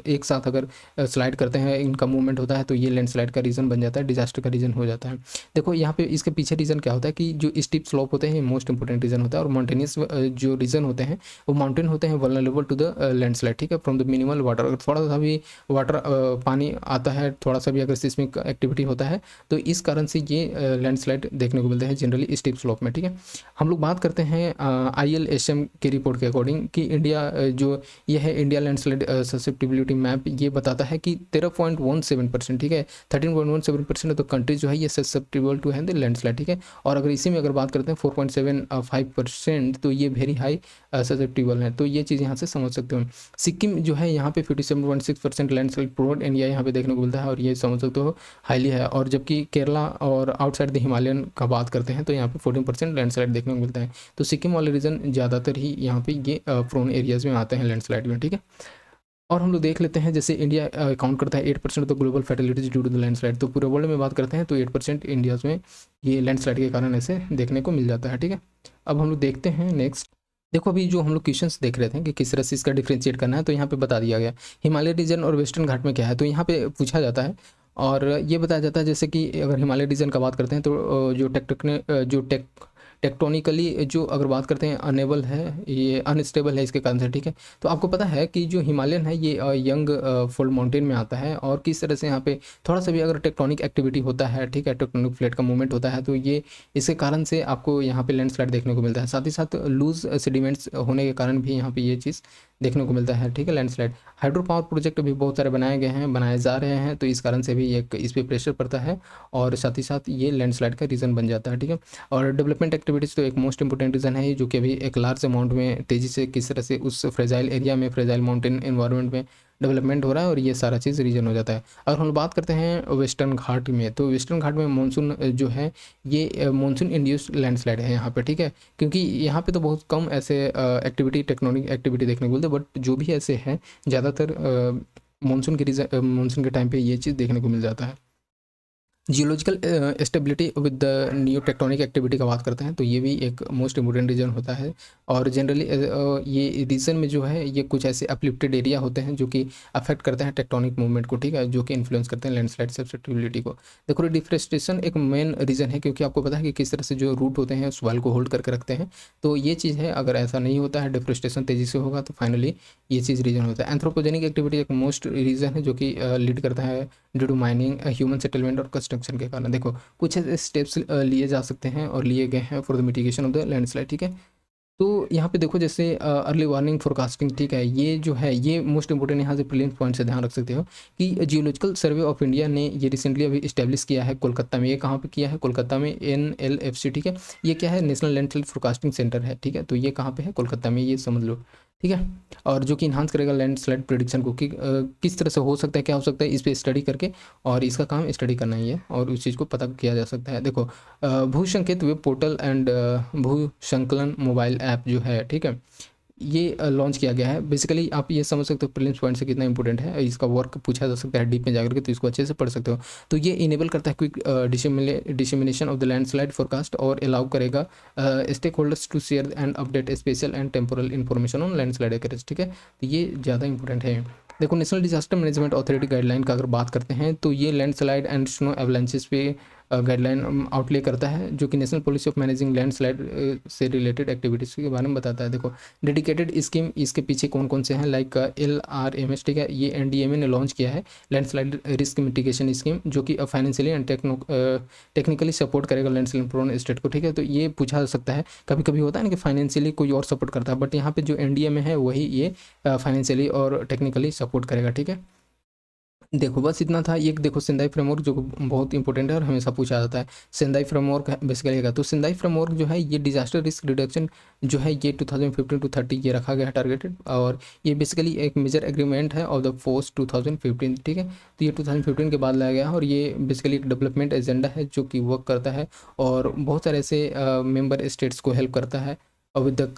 एक साथ अगर स्लाइड करते हैं इनका मूवमेंट होता है, तो ये लैंडस्लाइड का रीज़न बन जाता है, डिजास्टर का रीज़न हो जाता है। देखो यहाँ पे इसके पीछे रीज़न क्या होता है कि जो स्टीप स्लोप होते हैं मोस्ट इंपॉर्टेंट रीज़न होता है, और माउंटेनियस जो रीज़न होते हैं वो माउंटेन होते हैं वल्नरेबल टू द लैंडस्लाइड, ठीक है, फ्रॉम द मिनिमल वाटर। अगर थोड़ा सा भी वाटर पानी आता है, थोड़ा सा भी अगर सिस्मिक एक्टिविटी होता है, तो इस कारण से ये लैंडस्लाइड देखने को मिलते हैं जनरली स्टीप स्लोप में, ठीक है। हम लोग बात करते हैं ILSM की रिपोर्ट के अकॉर्डिंग कि इंडिया जो ये है इंडिया लैंडस्लाइड ससेप्टिबिलिटी मैप, ये बताता है कि 13.17%, ठीक है, 13.17% ऑफ द कंट्रीज जो है ये ससेप्टिबल टू है द लैंडस्लाइड, ठीक है। और अगर इसी में अगर बात करते हैं 4.75%, तो ये वेरी हाई ससेप्टिबल है। तो ये चीज़ यहाँ से समझ सकते हो। सिक्किम जो है यहाँ पे 57.6% लैंडस्लाइड प्रोड एरिया यहाँ पे देखने को मिलता है, और ये समझ सकते हो हाईली है। और जबकि केरला और आउटसाइड द हिमालयन का बात करते हैं तो यहाँ पे 14% लैंडस्लाइड देखने को मिलता है। तो सिक्किम वाले रीजन ज़्यादातर ही यहाँ पे ये प्रोन एरियाज में आते हैं लैंडस्लाइड में, ठीक है। और हम लोग देख लेते हैं, जैसे इंडिया अकाउंट करता है 8% of the global fertilities due to the landslide. तो पूरे वर्ल्ड में बात करते हैं तो 8% इंडिया में ये लैंडस्लाइड के कारण ऐसे देखने को मिल जाता है, ठीक है। अब हम लोग देखते हैं नेक्स्ट। देखो अभी जो हम लोग क्वेश्चंस देख रहे थे कि किस तरह से इसका डिफ्रेंशिएट करना है, तो यहाँ पे बता दिया गया हिमालय रीजन और वेस्टर्न घाट में क्या है, तो यहाँ पे पूछा जाता है और ये बताया जाता है जैसे कि अगर हिमालय रीजन का बात करते हैं तो जो टेक्टोनिकली जो अगर बात करते हैं अनेबल है, ये अनस्टेबल है इसके कारण से, ठीक है। तो आपको पता है कि जो हिमालयन है ये यंग फोल्ड माउंटेन में आता है और किस तरह से यहाँ पे थोड़ा सा भी अगर टेक्टोनिक एक्टिविटी होता है, ठीक है, टेक्टोनिक प्लेट का मूवमेंट होता है, तो ये इसके कारण से आपको यहाँ पे लैंडस्लाइड देखने को मिलता है। साथ ही साथ लूज सेडिमेंट्स होने के कारण भी यहाँ पे ये चीज़ देखने को मिलता है, ठीक है, लैंडस्लाइड। हाइड्रो पावर प्रोजेक्ट भी बहुत सारे बनाए गए हैं, बनाए जा रहे हैं, तो इस कारण से भी एक इस पर प्रेशर पड़ता है और साथ ही साथ ये लैंडस्लाइड का रीज़न बन जाता है, ठीक है। और डेवलपमेंट एक्टिविटीज़ तो एक मोस्ट इंपॉर्टेंट रीज़न है जो कि अभी एक लार्ज अमाउंट में तेज़ी से किस तरह से उस फ्रेजाइल एरिया में, फ्रेजाइल माउंटेन इन्वायरमेंट में डेवलपमेंट हो रहा है और ये सारा चीज़ रीजन हो जाता है। अगर हम बात करते हैं वेस्टर्न घाट में, तो वेस्टर्न घाट में मानसून जो है ये मानसून इंड्यूस्ड लैंडस्लाइड है यहाँ पे, ठीक है, क्योंकि यहाँ पे तो बहुत कम ऐसे एक्टिविटी, टेक्टोनिक एक्टिविटी देखने को मिलती है, बट जो भी ऐसे हैं ज़्यादातर मानसून के टाइम पे ये चीज़ देखने को मिल जाता है। Geological stability with the new tectonic activity का बात करते हैं तो ये भी एक मोस्ट इंपॉर्टेंट रीजन होता है। और जनरली ये रीजन में जो है ये कुछ ऐसे अपलिफ्टेड एरिया होते हैं जो कि अफेक्ट करते हैं टेक्टोनिक मूवमेंट को, ठीक है, जो कि इन्फ्लुएंस करते हैं लैंडस्लाइड सब्सिट्यूबिलिटी को। देखो डिफरेस्टेशन एक मेन रीजन है, क्योंकि आपको पता है कि किस तरह से जो रूट होते हैं सॉइल को होल्ड करके रखते हैं, तो ये चीज़ है। अगर ऐसा नहीं होता है, डिफरेस्टेशन तेज़ी से होगा, तो फाइनली ये चीज़ रीजन होता है। एंथ्रोपोजेनिक एक्टिविटी एक मोस्ट रीजन है जो कि लीड करता है due to mining, human settlement और कंस्ट्रक्शन के कारण। देखो कुछ ऐसे स्टेप्स लिए जा सकते हैं और लिए गए हैं for the mitigation of the landslide, ठीक है। तो यहाँ पे देखो जैसे अर्ली वार्निंग फोरकास्टिंग, ठीक है, ये जो है ये मोस्ट इंपोर्टेंट यहाँ से प्रिलिम्स पॉइंट से ध्यान रख सकते हो कि जियोलॉजिकल सर्वे ऑफ इंडिया ने ये रिसेंटली अभी इस्टेब्लिश किया है कोलकाता में। ये कहाँ पे किया है? कोलकाता में, NLFC, ठीक है। ये क्या है? नेशनल लैंडस्लाइड फोरकास्टिंग सेंटर है, ठीक है। तो ये कहाँ पे है? कोलकाता में, ये समझ लो, ठीक है। और जो कि इन्हांस करेगा लैंडस्लाइड प्रिडिक्शन को कि किस तरह से हो सकता है, क्या हो सकता है, इस पर स्टडी करके, और इसका काम स्टडी करना ही है और उस चीज़ को पता किया जा सकता है। देखो भू संकेत वेब पोर्टल एंड भू संकलन मोबाइल ऐप जो है, ठीक है, ये लॉन्च किया गया है। बेसिकली आप ये समझ सकते हो प्रीलिम्स पॉइंट से कितना इंपॉर्टेंट है, इसका वर्क पूछा जा सकता है डीप में जाकर के, तो इसको अच्छे से पढ़ सकते हो। तो ये इनेबल करता है quick dissemination of the landslide forecast और अलाउ करेगा stakeholders to share and update spatial and temporal information on landslide accuracy, ठीक है। तो ये ज़्यादा इंपॉर्टेंट है। देखो National Disaster Management Authority guideline का अगर बात करते हैं तो ये लैंडस्लाइड एंड स्नो एवलांचेस पे गाइडलाइन आउटले करता है, जो कि national policy of managing landslide से रिलेटेड एक्टिविटीज़ के बारे में बताता है। देखो डेडिकेटेड स्कीम इसके पीछे कौन कौन से हैं, लाइक LRMS, ठीक है, ये NDMA ने लॉन्च किया है, लैंडस्लाइड रिस्क मिटिगेशन स्कीम, जो कि फाइनेंशियली एंड टेक्निकली सपोर्ट करेगा लैंडस्लाइड प्रोन स्टेट को, ठीक है। तो ये पूछा जा सकता है, कभी कभी होता है ना कि फाइनेंशियली कोई और सपोर्ट करता है, बट यहाँ पे जो NDMA है वही ये फाइनेंशियली और टेक्निकली सपोर्ट करेगा, ठीक है। देखो बस इतना था। एक देखो सेंदाई फ्रेमवर्क जो बहुत इंपॉर्टेंट है और हमेशा पूछा जाता है। सेंदाई फ्रेमवर्क बेसिकली है, तो सेंदाई फ्रेमवर्क जो है ये डिजास्टर रिस्क रिडक्शन जो है ये 2015 to 30 ये रखा गया है टारगेटेड, और ये बेसिकली एक मेजर एग्रीमेंट है ऑफ द फोर्स 2015, ठीक है। तो ये 2015 के बाद लाया गया है और ये बेसिकली एक डेवलपमेंट एजेंडा है जो कि वर्क करता है और बहुत सारे ऐसे मेंबर स्टेट्स को हेल्प करता है with the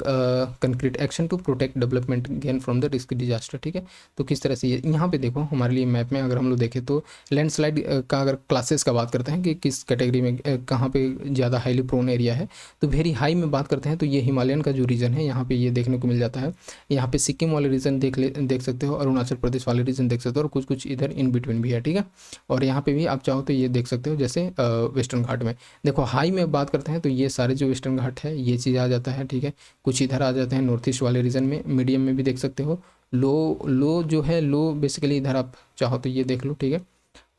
concrete action to protect development gain from the risk disaster, ठीक है। तो किस तरह से ये यहाँ पे देखो हमारे लिए मैप में अगर हम लोग देखें तो लैंडस्लाइड का अगर क्लासेस का बात करते हैं कि किस कैटेगरी में कहाँ पे ज़्यादा हाईली प्रोन एरिया है, तो वेरी हाई में बात करते हैं तो ये हिमालयन का जो रीजन है यहाँ पे ये देखने को मिल जाता है। यहाँ पे सिक्किम वाले रीजन देख सकते हो, अरुणाचल प्रदेश वाले रीजन देख सकते हो, और कुछ कुछ इधर इन बिटवीन भी है, ठीक है। और यहाँ पे भी आप चाहो तो ये देख सकते हो, जैसे वेस्टर्न घाट में देखो हाई में बात करते हैं तो ये सारे जो वेस्टर्न घाट है ये चीज़ आ जाता है, ठीक है। कुछ इधर आ जाते हैं नॉर्थ ईस्ट वाले रीजन में, मीडियम में भी देख सकते हो। लो जो है लो बेसिकली इधर आप चाहो तो ये देख लो, ठीक है।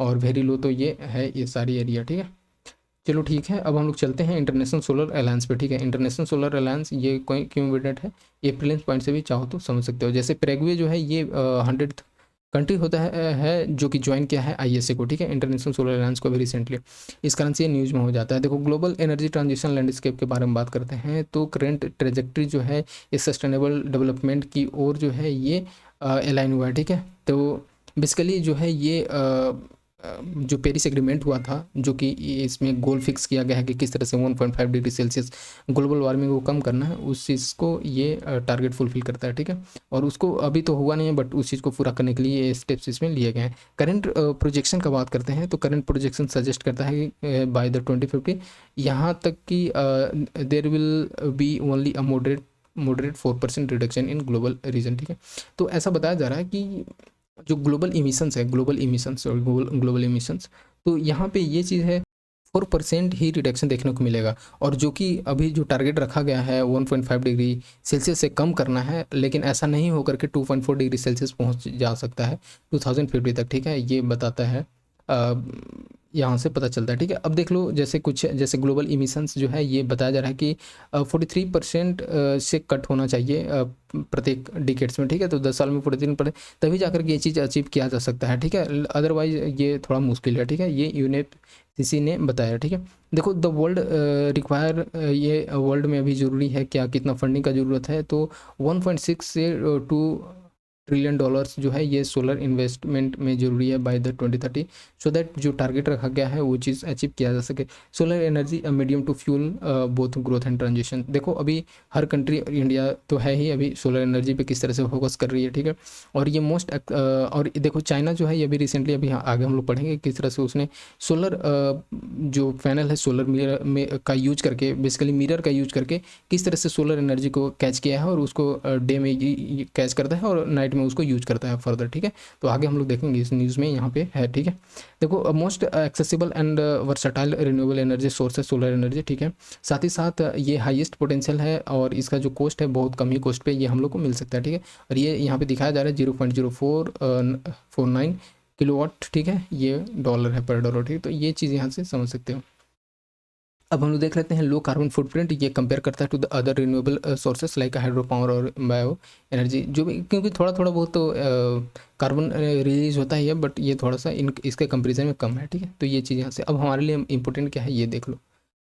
और वेरी लो तो ये है, ये सारी एरिया, ठीक है। चलो ठीक है, अब हम लोग चलते हैं इंटरनेशनल सोलर अलायंस पे, ठीक है। इंटरनेशनल सोलर अलायंस ये कोई क्यों इम्पोर्टेंट है, ये प्रिलिम्स पॉइंट से भी चाहो तो समझ सकते हो। जैसे पैराग्वे जो है ये 100 कंट्री होता है जो कि ज्वाइन किया है ISA को, ठीक है, इंटरनेशनल सोलर अलायंस को अभी रिसेंटली, इस कारण से ये न्यूज़ में हो जाता है। देखो ग्लोबल एनर्जी ट्रांजिशन लैंडस्केप के बारे में बात करते हैं तो करेंट ट्रेजेक्ट्री जो है इस सस्टेनेबल डेवलपमेंट की ओर जो है ये अलाइन हुआ है, ठीक है। तो बेसिकली जो है ये जो पेरिस एग्रीमेंट हुआ था, जो कि इसमें गोल फिक्स किया गया है कि किस तरह से 1.5 डिग्री सेल्सियस ग्लोबल वार्मिंग को कम करना है, उस चीज़ को ये टारगेट फुलफिल करता है, ठीक है। और उसको अभी तो हुआ नहीं है, बट उस चीज़ को पूरा करने के लिए ये स्टेप्स इसमें लिए गए हैं। करंट प्रोजेक्शन का बात करते हैं तो करंट प्रोजेक्शन सजेस्ट करता है कि बाय द 2050 यहाँ तक कि there will be only a moderate 4% reduction in global region, ठीक है। तो ऐसा बताया जा रहा है कि जो ग्लोबल इमिशंस है, ग्लोबल इमिशंस, तो यहाँ पे ये चीज़ है 4% ही रिडक्शन देखने को मिलेगा। और जो कि अभी जो टारगेट रखा गया है 1.5 डिग्री सेल्सियस से कम करना है, लेकिन ऐसा नहीं होकर के 2.4 डिग्री सेल्सियस पहुँच जा सकता है 2050 तक, ठीक है। ये बताता है यहाँ से पता चलता है, ठीक है। अब देख लो जैसे कुछ जैसे ग्लोबल इमिशंस जो है ये बताया जा रहा है कि 43% से कट होना चाहिए प्रत्येक डिकेट्स में, ठीक है। तो 10 साल में 43%, तभी जाकर के ये चीज़ अचीव किया जा सकता है, ठीक है। अदरवाइज ये थोड़ा मुश्किल है, ठीक है। ये यूएनएफसीसी ने बताया, ठीक है। देखो द वर्ल्ड रिक्वायर, ये वर्ल्ड में अभी ज़रूरी है क्या, कितना फंडिंग का ज़रूरत है, तो 1.6 से 2 ट्रिलियन डॉलर्स जो है ये सोलर इन्वेस्टमेंट में ज़रूरी है बाय द 2030, सो दैट जो टारगेट रखा गया है वो चीज़ अचीव किया जा सके। Solar energy medium to fuel both growth and transition. देखो अभी हर कंट्री, इंडिया तो है ही, अभी सोलर एनर्जी पे किस तरह से फोकस कर रही है, ठीक है। और ये और देखो चाइना जो है ये अभी रिसेंटली, अभी आगे हम लोग पढ़ेंगे किस तरह से उसने सोलर जो पैनल है सोलर मिरर में का यूज करके, बेसिकली मिरर का यूज करके किस तरह से सोलर एनर्जी को कैच किया है, और उसको डे में कैच करता है और नाइट में उसको यूज करता है फर्दर, ठीक है। तो आगे हम लोग देखेंगे इस न्यूज़ में, यहाँ पे है, ठीक है। देखो most accessible and versatile renewable energy source है सोलर एनर्जी, ठीक है। साथ ही साथ ये हाईएस्ट पोटेंशियल है, और इसका जो कॉस्ट है बहुत कम ही कॉस्ट पे ये हम लोग को मिल सकता है, ठीक है। और ये यहाँ पे दिखाया जा रहा है 0.0449 किलोवाट, ठीक है। ये डॉलर है पर डॉलर, ठीक है। तो ये चीज़ यहाँ से समझ सकते हो। अब हम लोग देख लेते हैं लो कार्बन फुटप्रिंट, ये कंपेयर करता है to the other renewable sources like hydro power और बायो एनर्जी, जो भी, क्योंकि थोड़ा थोड़ा बहुत तो कार्बन रिलीज होता ही है, बट ये थोड़ा सा इसके कंपेरिजन में कम है, ठीक है। तो ये चीज़ यहाँ से अब हमारे लिए इंपॉर्टेंट क्या है ये देख लो,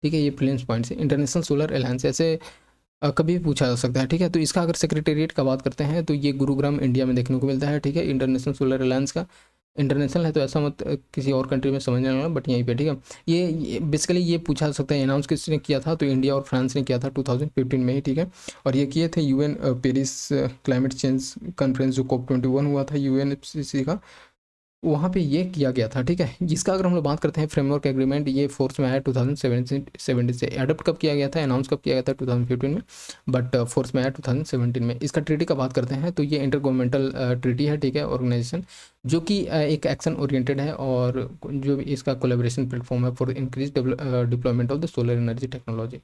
ठीक है। ये प्रिलिम्स पॉइंट से इंटरनेशनल सोलर अलायंस ऐसे कभी भी पूछा जा सकता है, ठीक है। तो इसका अगर सेक्रेटेरिएट का बात करते हैं तो ये गुरुग्राम इंडिया में देखने को मिलता है, ठीक है। इंटरनेशनल सोलर अलायंस का इंटरनेशनल है तो ऐसा मत किसी और कंट्री में समझने लगा, बट यहीं पे, ठीक है। ये बेसिकली ये पूछा जा सकता है अनाउंस किसने किया था, तो इंडिया और फ्रांस ने किया था 2015 में ही, ठीक है। और ये किए थे UN Paris climate change conference जो COP21 हुआ था यूएनएफसीसी का, वहाँ पे ये किया गया था, ठीक है। जिसका अगर हम लोग बात करते हैं फ्रेमवर्क एग्रीमेंट, ये फोर्स में आया 2017 से। एडप्ट कब किया गया था, अनाउंस कब किया गया था 2015 में, बट फोर्स में आया 2017 में। इसका ट्रीटी का बात करते हैं तो ये इंटर गवर्नमेंटल ट्रीटी है, ठीक है, ऑर्गेनाइजेशन, जो कि एक एक्शन ओरिएंटेड है, और जो भी इसका कोलेबोरेशन प्लेटफॉर्म है for increase deployment of the solar energy technology.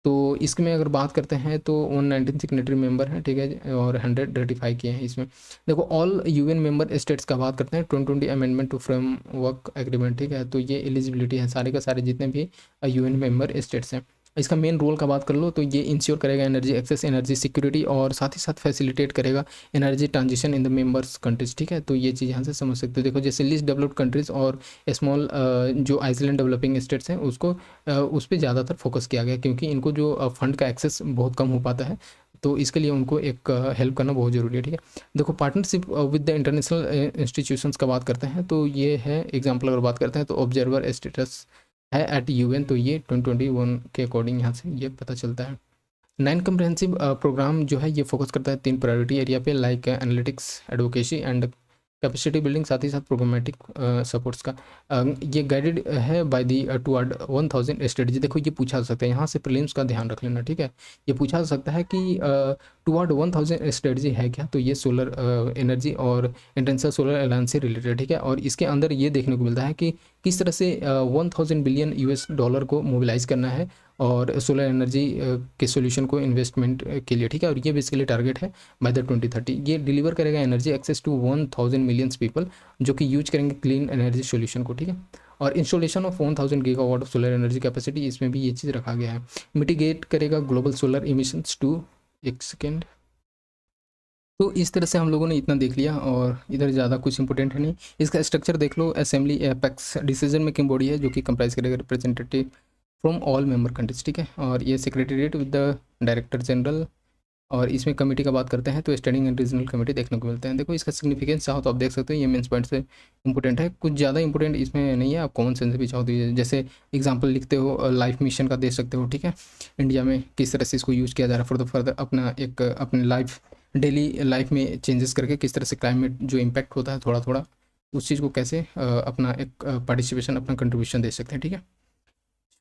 तो इसमें अगर बात करते हैं तो 119 सिग्नेटरी मेंबर हैं, ठीक है, और 100 रेटिफाई किए हैं इसमें। देखो ऑल यूएन मेंबर स्टेट्स का बात करते हैं 2020 अमेंडमेंट टू फ्रेमवर्क एग्रीमेंट, ठीक है। तो ये एलिजिबिलिटी है सारे का सारे जितने भी यूएन मेंबर स्टेट्स हैं। इसका मेन रोल का बात कर लो तो ये इंश्योर करेगा एनर्जी एक्सेस, एनर्जी सिक्योरिटी, और साथ ही साथ फैसिलिटेट करेगा energy transition in the members countries, ठीक है। तो ये चीज़ यहाँ से समझ सकते हो। देखो जैसे लीस्ट डेवलप्ड कंट्रीज और स्मॉल जो आइसलैंड डेवलपिंग स्टेट्स हैं उसको उस पर ज़्यादातर फोकस किया गया, क्योंकि इनको जो फंड का एक्सेस बहुत कम हो पाता है, तो इसके लिए उनको एक हेल्प करना बहुत ज़रूरी है, ठीक है। देखो partnership with the international institutions का बात करते हैं तो ये है एग्जांपल, अगर बात करते हैं तो ऑब्जर्वर स्टेटस है एट यूएन, तो ये 2021 के अकॉर्डिंग यहाँ से ये पता चलता है। 9 कम्प्रहेंसिव प्रोग्राम जो है ये फोकस करता है 3 प्रायोरिटी एरिया पे, like analytics, advocacy and capacity building, साथ ही साथ प्रोग्रामेटिक सपोर्ट्स का। ये गाइडेड है बाय दी टुवर्ड 1000 स्ट्रेटजी। देखो ये पूछा जा सकता है, यहाँ से प्रीलिम्स का ध्यान रख लेना, ठीक है। ये पूछा जा सकता है कि टुवर्ड 1000 स्ट्रेटजी है क्या, तो ये सोलर एनर्जी और इंटरनेशनल सोलर अलायंस से रिलेटेड, ठीक है। और इसके अंदर ये देखने को मिलता है कि किस तरह से 1000 बिलियन यूएस डॉलर को मोबिलाइज करना है और सोलर एनर्जी के सोल्यूशन को इन्वेस्टमेंट के लिए, ठीक है। और ये बेसिकली टारगेट है बाय द 2030। ये डिलीवर करेगा energy access to 1000 millions people जो कि यूज करेंगे क्लीन एनर्जी सोल्यूशन को, ठीक है। और installation of 1000 gigawatt of solar energy capacity, इसमें भी ये चीज़ रखा गया है। मिटिगेट करेगा ग्लोबल सोलर इमिशंस टू, एक सेकेंड। तो इस तरह से हम लोगों ने इतना देख लिया, और इधर ज़्यादा कुछ इंपॉर्टेंट है नहीं। इसका स्ट्रक्चर देख लो, assembly apex decision making body है जो कि कंप्राइज करेगा representative from all member countries, ठीक है। और ये secretariat with the director general और इसमें कमेटी का बात करते हैं तो स्टैंडिंग एंड रीजनल कमेटी देखने को मिलते हैं। देखो इसका सिग्निफिकेंस चाहो तो आप देख सकते हो, ये मेंस पॉइंट से इंपॉर्टेंट है, कुछ ज़्यादा इंपॉर्टेंट इसमें नहीं है। आप कॉमन सेंस भी चाहो तो ये जैसे एग्जांपल लिखते हो लाइफ मिशन का दे सकते हो, ठीक है, इंडिया में किस तरह से इसको यूज़ किया जा रहा है फॉर द फर्दर अपना एक अपने लाइफ डेली लाइफ में चेंजेस करके किस तरह से क्लाइमेट जो इम्पैक्ट होता है थोड़ा थोड़ा उस चीज़ को कैसे अपना एक पार्टिसिपेशन अपना कंट्रीब्यूशन दे सकते हैं, ठीक है।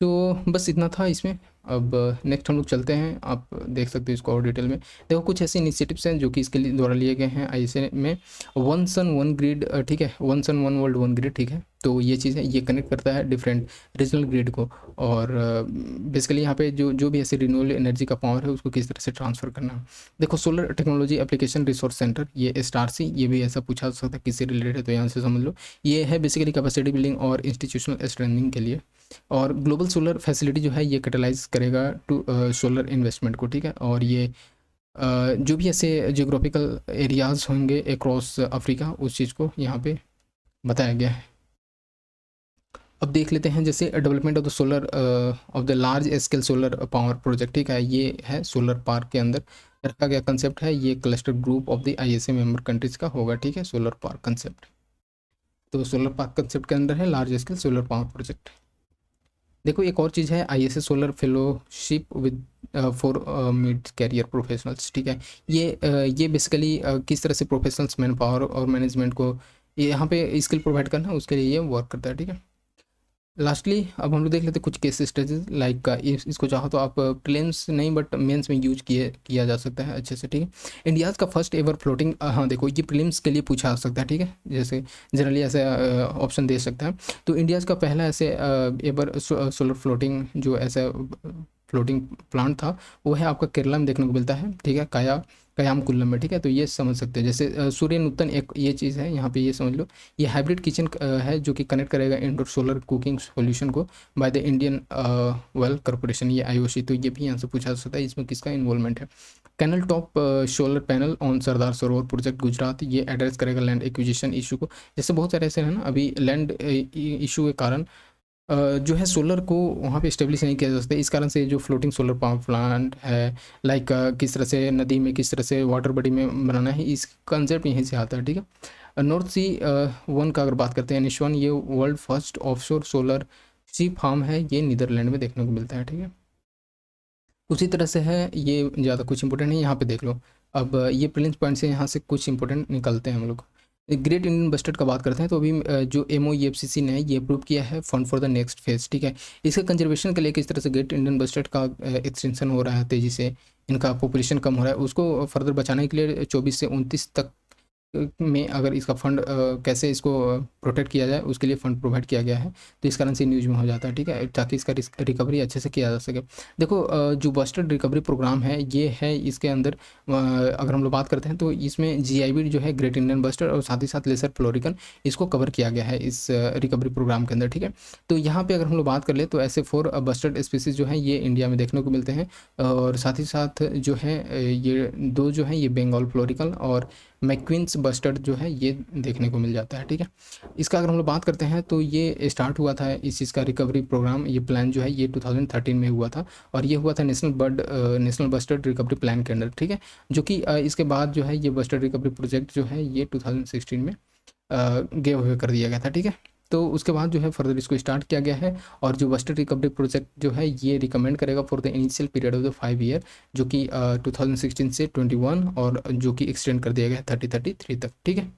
तो बस इतना था इसमें। अब नेक्स्ट हम लोग चलते हैं, आप देख सकते हो इसको और डिटेल में। देखो कुछ ऐसे इनिशिएटिव्स हैं जो कि इसके लिए द्वारा लिए गए हैं आईएसए में। वन सन वन ग्रिड, ठीक है, one sun one world one grid, ठीक है। तो ये चीज़ है, ये कनेक्ट करता है डिफरेंट रीजनल ग्रिड को, और बेसिकली यहाँ पे जो जो भी ऐसे रिन्यूएबल एनर्जी का पावर है उसको किस तरह से ट्रांसफ़र करना है। देखो solar technology application resource centre, ये STARC, ये भी ऐसा पूछा जा सकता है किससे रिलेटेड है, तो यहाँ से समझ लो। ये है बेसिकली कैपेसिटी बिल्डिंग और इंस्टीट्यूशनल स्ट्रेंथनिंग के लिए। और ग्लोबल सोलर फैसिलिटी जो है ये कैटलाइज करेगा टू सोलर इन्वेस्टमेंट को, ठीक है। और ये जो भी ऐसे जियोग्राफिकल एरियाज़ होंगे अक्रॉस अफ्रीका उस चीज़ को यहाँ पे बताया गया है। अब देख लेते हैं जैसे development of the solar of the large scale solar power project, ठीक है। ये है सोलर पार्क के अंदर रखा गया कंसेप्ट है, ये cluster group of the ISA member countries का होगा, ठीक है, सोलर पार्क कंसेप्ट। तो सोलर पार्क कंसेप्ट के अंदर है large scale solar power project. देखो एक और चीज़ है ISA solar fellowship with for mid career professionals, ठीक है। ये बेसिकली किस तरह से प्रोफेशनल्स मैन पावर और मैनेजमेंट को ये यहाँ पे स्किल प्रोवाइड करना उसके लिए ये वर्क करता है, ठीक है। लास्टली अब हम लोग देख लेते हैं कुछ केस स्टडीज लाइक इसको चाहो तो आप प्रीलिम्स नहीं बट मेंस में यूज किया जा सकता है अच्छे से, ठीक है। इंडियाज़ का फर्स्ट एवर फ्लोटिंग, हाँ देखो ये प्रीलिम्स के लिए पूछा जा सकता है, ठीक है, जैसे जनरली ऐसे ऑप्शन दे सकता है। तो इंडियाज़ का पहला ऐसे एवर सोलर फ्लोटिंग जो ऐसा फ्लोटिंग प्लांट था वो है आपका केरला में देखने को मिलता है, ठीक है, कयाम कुल्लम में, ठीक है। तो ये समझ सकते हैं जैसे सूर्य नूतन एक ये चीज़ है यहाँ पे, ये समझ लो। ये हाइब्रिड किचन है जो कि कनेक्ट करेगा इंडोर सोलर कुकिंग सॉल्यूशन को by the Indian well corporation, ये IOC। तो ये भी यहाँ से पूछा जा सकता है इसमें किसका इन्वॉल्वमेंट है। Canal top solar panel on Sardar Sarovar project Gujarat, ये एड्रेस करेगा लैंड एक्विजिशन इशू को। जैसे बहुत सारे ऐसे हैं ना अभी लैंड इशू के कारण जो है सोलर को वहाँ पे इस्टेब्लिश नहीं किया जा सकता, इस कारण से जो फ्लोटिंग सोलर पावर प्लांट है लाइक किस तरह से नदी में किस तरह से वाटर बॉडी में बनाना है, इस कंसेप्ट यहीं से आता है, ठीक है। नॉर्थ सी वन का अगर बात करते हैं निशवन, ये वर्ल्ड फर्स्ट ऑफशोर सोलर सी फार्म है, ये नीदरलैंड में देखने को मिलता है, ठीक है। उसी तरह से है, ये ज़्यादा कुछ इंपॉर्टेंट नहीं, यहाँ पे देख लो। अब ये प्रिलिम्स पॉइंट से यहाँ से कुछ इंपॉर्टेंट निकलते हैं हम लोग। ग्रेट इंडियन बजट का बात करते हैं तो अभी जो MOEFCC ने ये अप्रूव किया है fund for the next phase, ठीक है। इसके कंजर्वेशन के लिए किस तरह से ग्रेट इंडियन बजट का एक्सटेंशन हो रहा है तेज़ी से, इनका पॉपुलेशन कम हो रहा है, उसको फर्दर बचाने के लिए 24 से 29 तक में अगर इसका फंड कैसे इसको प्रोटेक्ट किया जाए उसके लिए फ़ंड प्रोवाइड किया गया है, तो इस कारण से न्यूज़ में हो जाता है, ठीक है, ताकि इसका रिकवरी अच्छे से किया जा सके। देखो जो बस्टर्ड रिकवरी प्रोग्राम है ये है, इसके अंदर अगर हम लोग बात करते हैं तो इसमें GIB जो है ग्रेट इंडियन बस्टर्ड और साथ ही साथ लेसर फ्लोरिकन इसको कवर किया गया है इस रिकवरी प्रोग्राम के अंदर, ठीक है। तो यहाँ पर अगर हम लोग बात कर ले तो ऐसे 4 बस्टर्ड स्पीसीज जो हैं ये इंडिया में देखने को मिलते हैं, और साथ ही साथ जो है ये 2 जो हैं ये बंगाल फ्लोरिकन और मैक्वींस बस्टर्ड जो है ये देखने को मिल जाता है, ठीक है। इसका अगर हम लोग बात करते हैं तो ये स्टार्ट हुआ था इस चीज़ का रिकवरी प्रोग्राम, ये प्लान जो है ये 2013 में हुआ था, और ये हुआ था नेशनल बस्टर्ड रिकवरी प्लान के अंदर, ठीक है। जो कि इसके बाद जो है ये बस्टर्ड रिकवरी प्रोजेक्ट जो है ये 2016 में गिव अवे कर दिया गया था, ठीक है। तो उसके बाद जो है फर्दर इसको स्टार्ट किया गया है, और जो बस्टर्ड रिकवरी प्रोजेक्ट जो है ये रिकमेंड करेगा for the initial period of the 5 year, जो कि 2016 से 21 और जो कि एक्सटेंड कर दिया गया है 3033 तक, ठीक है।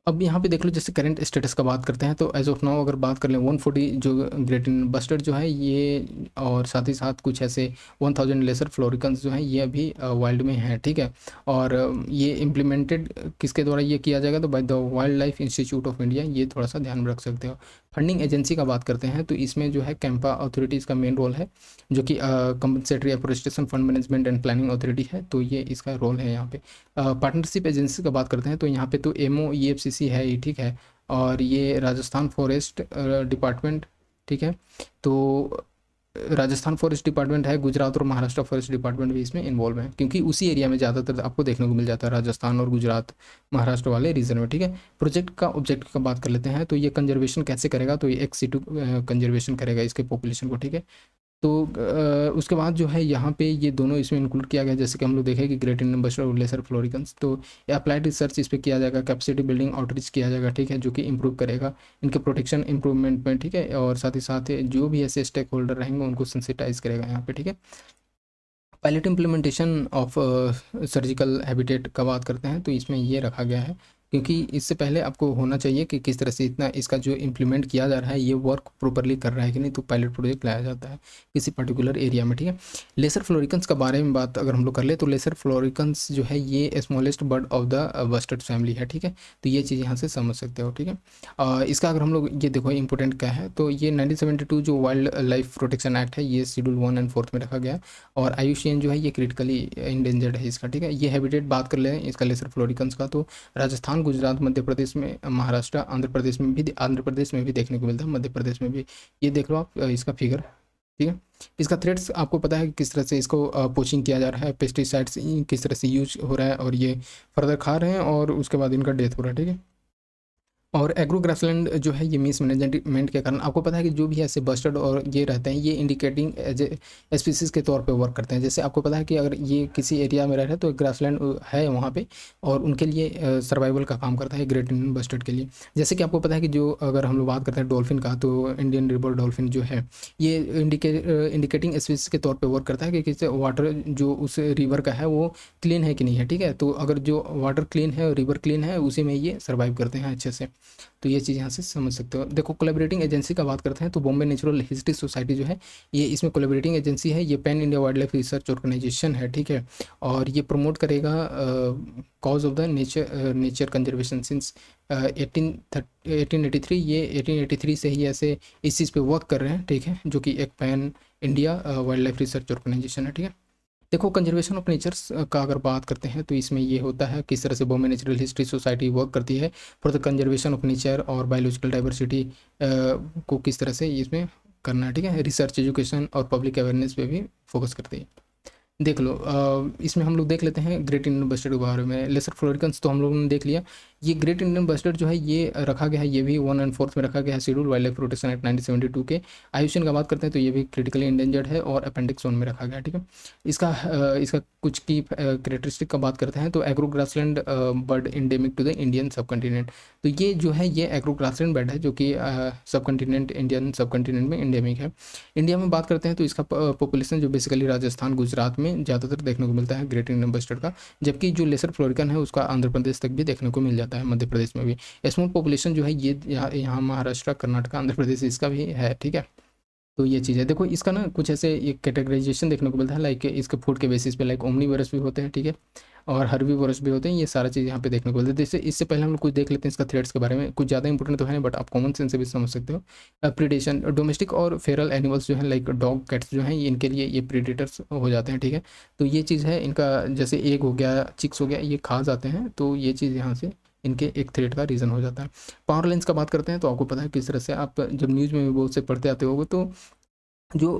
अब यहाँ पे देख लो जैसे करंट स्टेटस का बात करते हैं तो एज ऑफ नाउ अगर बात कर लें 140 जो ग्रेट इंडियन बस्टर्ड जो है ये, और साथ ही साथ कुछ ऐसे 1000 लेसर फ्लोरिकन्स जो हैं ये अभी वाइल्ड में हैं, ठीक है। और ये इम्प्लीमेंटेड किसके द्वारा ये किया जाएगा तो by the wild life institute of India, ये थोड़ा सा ध्यान में रख सकते हो। फंडिंग एजेंसी का बात करते हैं तो इसमें जो है कैंपा अथॉरिटीज़ का मेन रोल है, जो कि compensatory afforestation fund management and planning authority है, तो ये इसका रोल है यहाँ पे। पार्टनरशिप एजेंसी का बात करते हैं तो यहाँ पे तो MOEFCC है ही, ठीक है, और ये राजस्थान फॉरेस्ट डिपार्टमेंट, ठीक है। तो राजस्थान फॉरेस्ट डिपार्टमेंट है, गुजरात और महाराष्ट्र फॉरेस्ट डिपार्टमेंट भी इसमें इन्वॉल्व है, क्योंकि उसी एरिया में ज़्यादातर आपको देखने को मिल जाता है राजस्थान और गुजरात महाराष्ट्र वाले रीजन में, ठीक है। प्रोजेक्ट का ऑब्जेक्ट का बात कर लेते हैं तो ये कंजर्वेशन कैसे करेगा, तो ये ex situ कंजर्वेशन करेगा इसके पॉपुलेशन को, ठीक है। तो उसके बाद जो है यहाँ पे ये दोनों इसमें इंक्लूड किया गया, जैसे कि हम लोग देखें कि ग्रेट इंडियन बस्टर्ड और लेसर फ्लोरिकन्स। तो अप्लाइड रिसर्च इस पर किया जाएगा, कैपेसिटी बिल्डिंग आउटरीच किया जाएगा, ठीक है, जो कि इंप्रूव करेगा इनके प्रोटेक्शन इंप्रूवमेंट में, ठीक है, और साथ ही साथ जो भी ऐसे स्टेक होल्डर रहेंगे उनको सेंसिटाइज करेगा यहाँ पे, ठीक है। Pilot implementation of surgical habitat का बात करते हैं तो इसमें ये रखा गया है, क्योंकि इससे पहले आपको होना चाहिए कि किस तरह से इतना इसका जो इम्प्लीमेंट किया जा रहा है ये वर्क प्रॉपरली कर रहा है कि नहीं, तो पायलट प्रोजेक्ट लाया जाता है किसी पर्टिकुलर एरिया में, ठीक है। लेसर फ्लोरिकन्स का बारे में बात अगर हम लोग कर ले तो लेसर फ्लोरिकन्स जो है ये smallest bird of the bustard family है, ठीक है। तो ये चीज़ यहाँ से समझ सकते हो, ठीक है। इसका अगर हम लोग ये देखो इंपॉर्टेंट क्या है, तो ये 1972 जो वाइल्ड लाइफ प्रोटेक्शन एक्ट है ये शेड्यूल 1 और 4 में रखा गया है, और IUCN जो है ये क्रिटिकली इंडेंजर्ड है इसका, ठीक है। ये हैबिटेट बात कर लें इसका लेसर फ्लोरिकन्स का, तो राजस्थान, गुजरात, मध्य प्रदेश में, महाराष्ट्र, आंध्र प्रदेश में भी देखने को मिलता है, मध्य प्रदेश में भी। ये देख लो आप इसका फिगर, ठीक है। इसका थ्रेड्स आपको पता है कि किस तरह से इसको पोचिंग किया जा रहा है, पेस्टिसाइड्स किस तरह से यूज हो रहा है, और ये फर्दर खा रहे हैं और उसके बाद इनका डेथ हो रहा है, ठीक है। और एग्रो ग्रासलैंड जो है ये मिस मैनेजमेंट के कारण आपको पता है कि जो भी ऐसे बस्टर्ड और ये रहते हैं ये इंडिकेटिंग एज ए स्पीसीज़ के तौर पे वर्क करते हैं। जैसे आपको पता है कि अगर ये किसी एरिया में रह रहे हैं तो ग्रासलैंड है वहाँ पे, और उनके लिए सर्वाइवल का काम करता है ग्रेट इंडियन बस्टर्ड के लिए। जैसे कि आपको पता है कि जो अगर हम लोग बात करते हैं डॉल्फिन का, तो इंडियन रिवर डॉल्फिन जो है ये इंडिकेटिंग स्पीसीज के तौर पर वर्क करता है कि किसी वाटर जो उस रिवर का है वो क्लीन है कि नहीं है, ठीक है। तो अगर जो वाटर क्लीन है और रिवर क्लीन है उसी में ये सर्वाइव करते हैं अच्छे से। तो ये चीज़ यहाँ से समझ सकते हो। देखो कोलैबोरेटिंग एजेंसी का बात करते हैं तो बॉम्बे नेचुरल हिस्ट्री सोसाइटी जो है ये इसमें कोलैबोरेटिंग एजेंसी है, ये pan India wildlife research organisation है, ठीक है। और ये प्रमोट करेगा cause of the nature conservation since 1883। ये 1883 से ही ऐसे इस चीज़ पे वर्क कर रहे हैं, ठीक है, जो कि एक pan India wildlife research organisation है, ठीक है। देखो कंजर्वेशन ऑफ नेचर्स का अगर बात करते हैं तो इसमें ये होता है किस तरह से Bombay natural history society work करती है for the conservation of nature और बायोलॉजिकल डाइवर्सिटी को किस तरह से इसमें करना है, ठीक है। रिसर्च, एजुकेशन और पब्लिक अवेयरनेस पे भी फोकस करती है। देख लो इसमें हम लोग देख लेते हैं ग्रेट इंडियन बस्टर्ड के बारे में। लेसर फ्लोरिकन्स तो हम लोगों ने देख लिया। ये ग्रेट इंडियन बस्टर्ड जो है ये रखा गया है, ये भी 1 और 4 में रखा गया है schedule wild life protection act 1972 के। IUCN का बात करते हैं तो ये भी क्रिटिकली इंडेंजर्ड है और अपेंडिक्स 1 में रखा गया है, ठीक है। इसका कुछ की करेक्टरिस्टिक का बात करते हैं तो agro grassland bird endemic to the Indian subcontinent. तो ये जो है ये एग्रो ग्रासलैंड बर्ड है जो कि सब कंटिनेंट, इंडियन सब कंटिनेंट में इंडेमिक है। इंडिया में बात करते हैं तो इसका पॉपुलेशन जो बेसिकली राजस्थान, गुजरात में ज़्यादातर देखने को मिलता है ग्रेट इंडियन बस्टर्ड का, जबकि जो लेसर फ्लोरिकन है उसका आंध्र प्रदेश तक भी देखने को मिल जाता है, मध्य प्रदेश में भी। स्मॉल पॉपुलेशन जो है ये यहाँ महाराष्ट्र, कर्नाटक, आंध्र प्रदेश इसका भी है, ठीक है। तो ये चीज़ है। देखो इसका ना कुछ ऐसे एक कैटेगराइजेशन देखने को मिलता है, लाइक इसके फूड के बेसिस पे, लाइक ओमनीवोरस भी होते हैं, ठीक है, और हर्बीवोरस भी होते हैं। ये सारा चीज़ यहाँ पे देखने को मिलता है। जैसे इससे पहले हम लोग कुछ देख लेते हैं इसका थ्रेड्स के बारे में, कुछ ज़्यादा इंपॉर्टेंट तो है नहीं बट आप कॉमन सेंस से भी समझ सकते हो। प्रीडेशन, डोमेस्टिक और फेरल एनिमल्स जो है लाइक डॉग, कैट्स जो हैं इनके लिए ये प्रीडेटर्स हो जाते हैं, ठीक है। तो ये चीज़ है इनका, जैसे एग हो गया, चिक्स हो गया, ये खा जाते हैं, तो ये चीज़ यहाँ से इनके एक थ्रेट का रीज़न हो जाता है। पावर लाइन्स का बात करते हैं तो आपको पता है किस तरह से आप जब न्यूज़ में भी बहुत से पढ़ते आते होगे, तो जो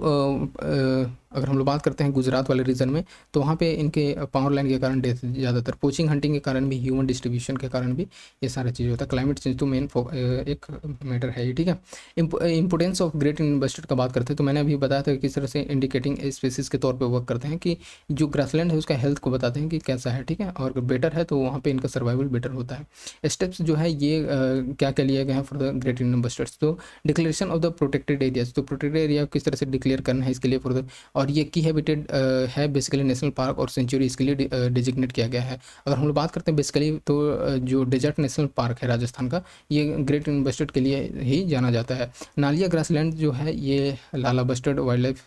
अगर हम लोग बात करते हैं गुजरात वाले रीजन में तो वहाँ पे इनके पावर लाइन के कारण डेथ, ज़्यादातर पोचिंग हंटिंग के कारण भी, ह्यूमन डिस्ट्रीब्यूशन के कारण भी ये सारा चीज़ होता है। क्लाइमेट चेंज तो मेन एक मैटर है ये, ठीक है। Importance of great Indian bustard का बात करते हैं तो मैंने अभी बताया था कि किस तरह से इंडिकेटिंग स्पीसीज के तौर पर वर्क करते हैं, कि जो ग्रासलैंड है उसका हेल्थ को बताते हैं कि कैसा है, ठीक है, और बेटर है तो वहाँ पर इनका सर्वाइवल बेटर होता है। स्टेप्स जो है ये क्या क्या लिए गए हैं for the great Indian bustards, तो declaration of the protected areas, तो प्रोटेक्टेड एरिया किस तरह से डिक्लेयर करना है इसके लिए फॉर द, और ये की हैबिटेड है बेसिकली नेशनल पार्क और सेंचुरी इसके लिए डिजिग्नेट किया गया है। अगर हम लोग बात करते हैं बेसिकली तो जो डेजर्ट नेशनल पार्क है राजस्थान का, ये ग्रेट इंडियन बस्टर्ड के लिए ही जाना जाता है। नालिया ग्रासलैंड जो है ये लाला बस्टर्ड वाइल्ड लाइफ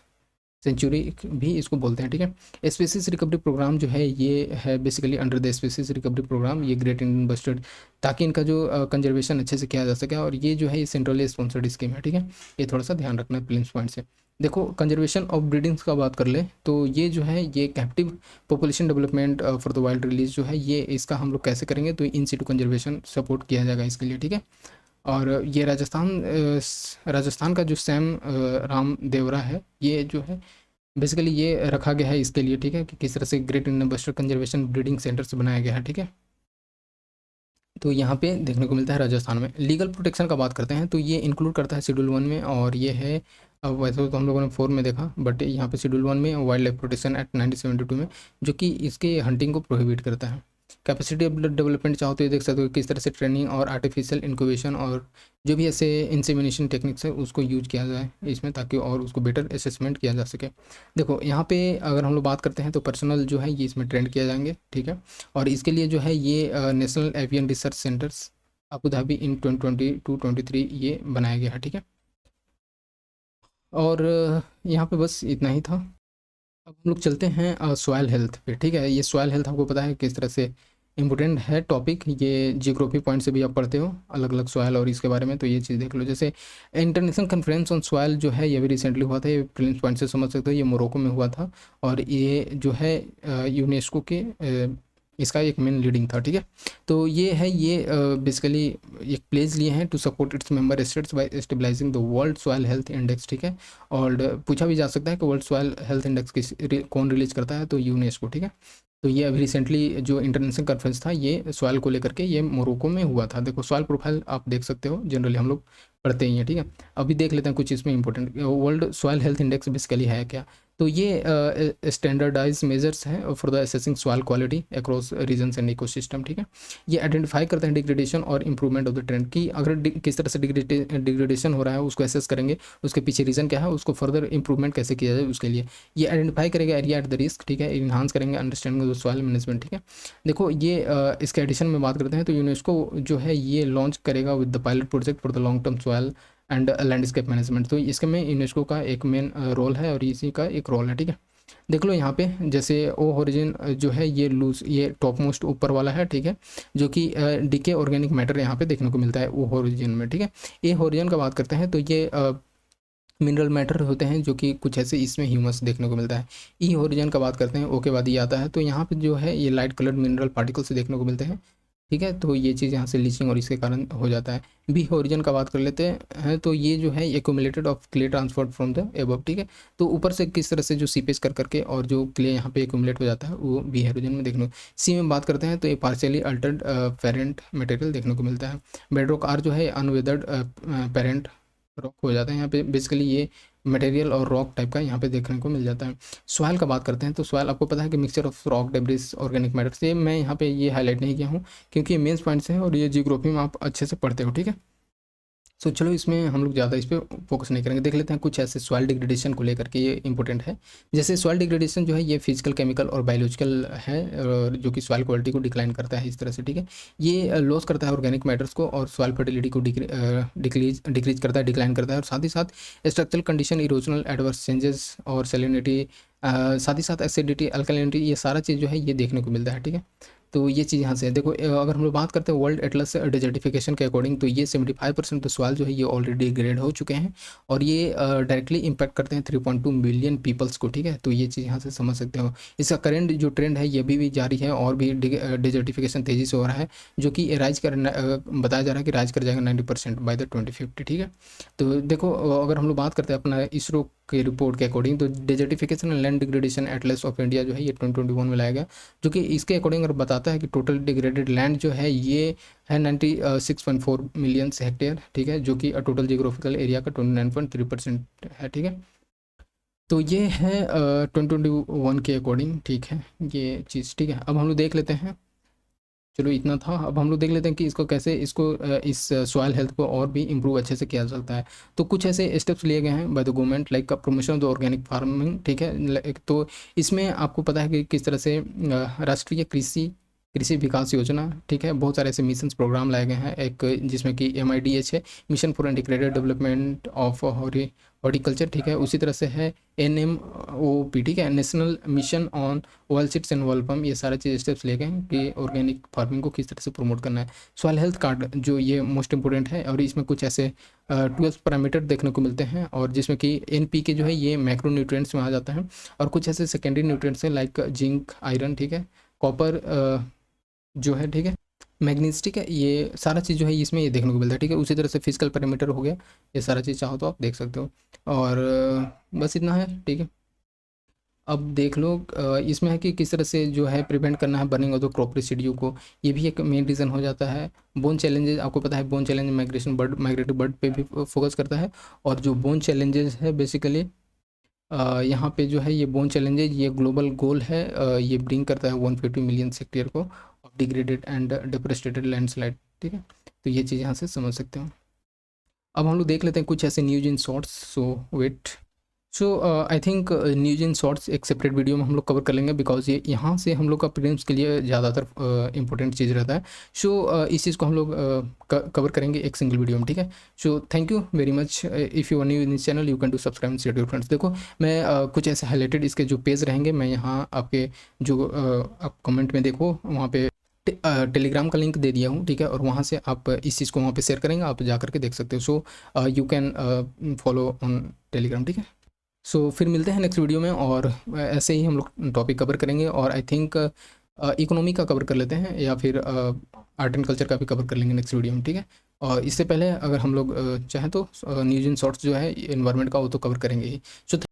सेंचुरी भी इसको बोलते हैं, ठीक है। स्पीसीज रिकवरी प्रोग्राम जो है ये है basically under the species recovery programme, ये ग्रेट इंडियन बस्टर्ड, ताकि इनका जो कंजर्वेशन अच्छे से किया जा सके, और ये जो है ये सेंट्रली स्पॉन्सर्ड स्कीम है, ठीक है। ये थोड़ा सा ध्यान रखना है प्रिलिम्स पॉइंट से। देखो कंजर्वेशन ऑफ ब्रीडिंग्स का बात कर ले तो ये जो है ये captive population development for the wild release जो है ये इसका हम लोग कैसे करेंगे, तो इन सिटू कंजर्वेशन सपोर्ट किया जाएगा इसके लिए, ठीक है। और ये राजस्थान का जो सैम राम देवरा है ये जो है बेसिकली ये रखा गया है इसके लिए, ठीक है, कि किस तरह से great Indian bustard conservation breeding centres बनाया गया है, ठीक है। तो यहाँ पे देखने को मिलता है राजस्थान में। लीगल प्रोटेक्शन का बात करते हैं तो ये इंक्लूड करता है शेड्यूल 1 में, और ये है अब वैसे तो हम लोगों ने 4 में देखा, बट यहाँ पे शेड्यूल 1 में वाइल्ड लाइफ प्रोटेक्शन एक्ट 1972 में, जो कि इसके हंटिंग को प्रोहिबिट करता है। कैपेसिटी डेवलपमेंट चाहो तो ये देख सकते हो किस तरह से ट्रेनिंग और आर्टिफिशियल इंक्यूबेशन और जो भी ऐसे इंसेमिनेशन टेक्निक्स है उसको यूज किया जाए इसमें, ताकि और उसको बेटर असेसमेंट किया जा सके। देखो यहाँ पे अगर हम लोग बात करते हैं तो पर्सनल जो है ये इसमें ट्रेंड किया जाएंगे, ठीक है। और इसके लिए जो है ये national avian research centres Abu Dhabi in 2022-23 ये बनाया गया है, ठीक है। और यहाँ पे बस इतना ही था। अब हम लोग चलते हैं सॉइल हेल्थ पे, ठीक है। ये सॉइल हेल्थ आपको पता है किस तरह से इम्पोर्टेंट है टॉपिक, ये जियोग्राफी पॉइंट से भी आप पढ़ते हो अलग अलग सॉइल और इसके बारे में, तो ये चीज़ देख लो। जैसे इंटरनेशनल कॉन्फ्रेंस ऑन सॉइल जो है ये भी रिसेंटली हुआ था, ये प्रिलिम्स पॉइंट से समझ सकते हो, ये मोरक्को में हुआ था। और ये जो है यूनेस्को के इसका एक मेन लीडिंग था, ठीक है। तो ये है, ये बेसिकली एक प्लेज लिए हैं to support its member states by stabilising the world soil health index, ठीक है। और पूछा भी जा सकता है कि वर्ल्ड सॉइल हेल्थ इंडेक्स कौन रिलीज करता है, तो यूनेस्को, ठीक है। तो ये अभी रिसेंटली जो इंटरनेशनल कॉन्फ्रेंस था ये सॉइल को लेकर के ये मोरक्को में हुआ था। देखो सॉइल प्रोफाइल आप देख सकते हो, जनरली हम लोग पढ़ते ही हैं, ठीक है। अभी देख लेते हैं कुछ इसमें important, world soil health index basically है क्या। तो ये स्टैंडर्डाइज मेजर्स हैं for the assessing soil quality across regions and ecosystem, ठीक है। ये आइडेंटिफाई करते हैं डिग्रेडेशन और इंप्रूवमेंट ऑफ द ट्रेंड की, अगर किस तरह से डिग्रेडेशन हो रहा है उसको एसेस करेंगे, उसके पीछे रीज़न क्या है, उसको फर्दर इंप्रूवमेंट कैसे किया जाए उसके लिए। ये आइडेंटिफाई करेगा एरिया एट द रिस्क, ठीक है। इन्हांस करेंगे अंडरस्टैंडिंग ऑफ सॉइल मैनेजमेंट, ठीक है। देखो ये इसके एडिशन में बात करते हैं तो यूनेस्को जो है ये लॉन्च करेगा with the pilot project for the long term soil and landscape management. तो इसके में यूनेस्को का एक मेन रोल है और इसी का एक रोल है, ठीक है। देख लो यहाँ पे जैसे ओ होरिजिन जो है ये लूज, ये टॉप मोस्ट ऊपर वाला है, ठीक है, जो कि डीके ऑर्गेनिक मैटर यहाँ पे देखने को मिलता है ओ होरिजिन में, ठीक है। ए होरिजिन का बात करते हैं तो ये मिनरल मैटर होते हैं जो कि कुछ ऐसे इसमें ह्यूमस देखने को मिलता है। ई होरिजन का बात करते हैं, ओ के बाद ये आता है, तो यहाँ पे जो है ये लाइट कलर्ड मिनरल पार्टिकल्स देखने को मिलते हैं, ठीक है। तो ये चीज़ यहाँ से लीचिंग और इसके कारण हो जाता है। बी होरिजन का बात कर लेते हैं तो ये जो है accumulated of clay transferred from the above, ठीक है। तो ऊपर से किस तरह से जो सीपेज कर करके और जो क्ले यहाँ पे एक्यूमुलेट हो जाता है वो बी होरिजन में देखने को। सी में बात करते हैं तो ये पार्शियली अल्टर्ड पेरेंट मटेरियल देखने को मिलता है। बेडरॉक आर जो है अनवेदर्ड पेरेंट रॉक हो जाता है, यहाँ पे बेसिकली ये मटेरियल और रॉक टाइप का यहाँ पे देखने को मिल जाता है। सॉइल का बात करते हैं तो सॉइल आपको पता है कि mixture of rock debris organic matter से, मैं यहाँ पे ये हाईलाइट नहीं किया हूँ क्योंकि ये मेंस पॉइंट्स हैं और ये जियोग्राफी में आप अच्छे से पढ़ते हो, ठीक है। सो चलो इसमें हम लोग ज़्यादा इस पर फोकस नहीं करेंगे, देख लेते हैं कुछ ऐसे सॉइल डिग्रेडेशन को लेकर के ये इंपॉर्टेंट है। जैसे सॉइल डिग्रेडेशन जो है ये फिजिकल, केमिकल और बायोलॉजिकल है, और जो कि सॉइल क्वालिटी को डिक्लाइन करता है इस तरह से, ठीक है। ये लॉस करता है ऑर्गेनिक मैटर्स को और सॉइल फर्टिलिटी को डिक्रीज करता है, डिक्लाइन करता है, और साथ ही साथ structural condition, erosional adverse changes और सेलिनिटी, साथ ही साथ एसिडिटी, अल्कलिनिटी, ये सारा चीज़ जो है ये देखने को मिलता है, ठीक है। तो ये चीज़ यहाँ से है। देखो अगर हम लोग बात करते हैं वर्ल्ड एटलस डिजर्टिफिकेशन के अकॉर्डिंग तो ये 75% तो सॉइल जो है ये ऑलरेडी डिग्रेड हो चुके हैं और ये डायरेक्टली इम्पैक्ट करते हैं 3.2 मिलियन पीपल्स को, ठीक है। तो ये चीज़ यहाँ से समझ सकते हो। इसका करेंट जो ट्रेंड है ये भी जारी है और भी डिजर्टिफिकेशन तेज़ी से हो रहा है, जो कि राइज कर बताया जा रहा है कि राइज कर जाएगा 90% बाय द 2050, ठीक है। तो देखो अगर हम लोग बात करते हैं अपना इसरो की रिपोर्ट के अकॉर्डिंग तो desertification and land degradation Atlas of India जो है ये 2021 में लाया गया, जो कि इसके अकॉर्डिंग अगर बताता है कि टोटल डिग्रेडेड लैंड जो है ये है 96.4 मिलियन हेक्टेयर, ठीक है, जो कि टोटल जियोग्राफिकल एरिया का 29.3% है, ठीक है। तो ये है 2021 के अकॉर्डिंग, ठीक है, ये चीज़, ठीक है। अब हम लोग देख लेते हैं, चलो इतना था। अब हम लोग देख लेते हैं कि इसको कैसे इस सॉइल हेल्थ को और भी इम्प्रूव अच्छे से किया जा सकता है। तो कुछ ऐसे स्टेप्स लिए गए हैं by the government like promotion of the organic farming, ठीक है। तो इसमें आपको पता है कि किस तरह से राष्ट्रीय कृषि विकास योजना, ठीक है, बहुत सारे ऐसे मिशन प्रोग्राम लाए गए हैं, एक जिसमें कि MIDH है, mission for integrated development of horticulture, ठीक है। उसी तरह से है NMOP, ठीक है, national mission on oil seeds and oil pump. ये सारे चीज़ स्टेप्स ले गए हैं कि ऑर्गेनिक फार्मिंग को किस तरह से प्रमोट करना है। सॉइल हेल्थ कार्ड जो ये मोस्ट इंपॉर्टेंट है और इसमें कुछ ऐसे 12 पैरामीटर देखने को मिलते हैं और जिसमें कि NPK जो है ये मैक्रो न्यूट्रिएंट्स में आ जाता है और कुछ ऐसे सेकेंडरी न्यूट्रिएंट्स हैं लाइक जिंक, आयरन, ठीक है, कॉपर जो है, ठीक है, मैग्नीज, ठीक है, ये सारा चीज़ जो है इसमें ये देखने को मिलता है, ठीक है। उसी तरह से फिजिकल पैरामीटर हो गया, ये सारा चीज़ चाहो तो आप देख सकते हो और बस इतना है, ठीक है। अब देख लो इसमें है कि किस तरह से जो है प्रिवेंट करना है burning of the crop residue को, ये भी एक मेन रीज़न हो जाता है। बोन चैलेंजेस, आपको पता है Bonn challenge migration bird, migrative bird पे भी फोकस करता है। और जो बोन चैलेंजेस है बेसिकली यहाँ पे जो है ये बोन चैलेंजेज, ये ग्लोबल गोल है, ये ब्रिंग करता है 150 मिलियन हेक्टेयर को ऑफ डिग्रेडेड एंड डिफरेस्टेटेड लैंडस्लाइड, ठीक है। तो ये चीज़ यहाँ से समझ सकते हो। अब हम लोग देख लेते हैं कुछ ऐसे news in shorts. So wait, so I think news in shorts एक सेपरेट वीडियो में हम लोग कवर कर लेंगे, बिकॉज ये यहाँ से हम लोग का प्रीलिम्स के लिए ज़्यादातर इंपॉर्टेंट चीज़ रहता है। सो इस चीज़ को हम लोग कवर करेंगे एक सिंगल वीडियो में, ठीक है। सो thank you very much. If you are new in this channel you can do subscribe and share your friends. देखो मैं कुछ ऐसे हाईलाइटेड इसके जो पेज रहेंगे, मैं यहाँ आपके जो आप कमेंट में देखो वहाँ पे टेलीग्राम का लिंक दे दिया हूँ, ठीक है। और वहाँ से आप इस चीज़ को वहाँ पे शेयर करेंगे, आप जा करके देख सकते हो। So you can follow on Telegram, ठीक है। सो फिर मिलते हैं नेक्स्ट वीडियो में, और ऐसे ही हम लोग टॉपिक कवर करेंगे। और आई थिंक इकोनॉमी का कवर कर लेते हैं, या फिर आर्ट एंड कल्चर का भी कवर कर लेंगे नेक्स्ट वीडियो में, ठीक है। और इससे पहले अगर हम लोग चाहें तो न्यूज इन शॉर्ट्स जो है इन्वायरमेंट का, वो तो कवर करेंगे ही। सो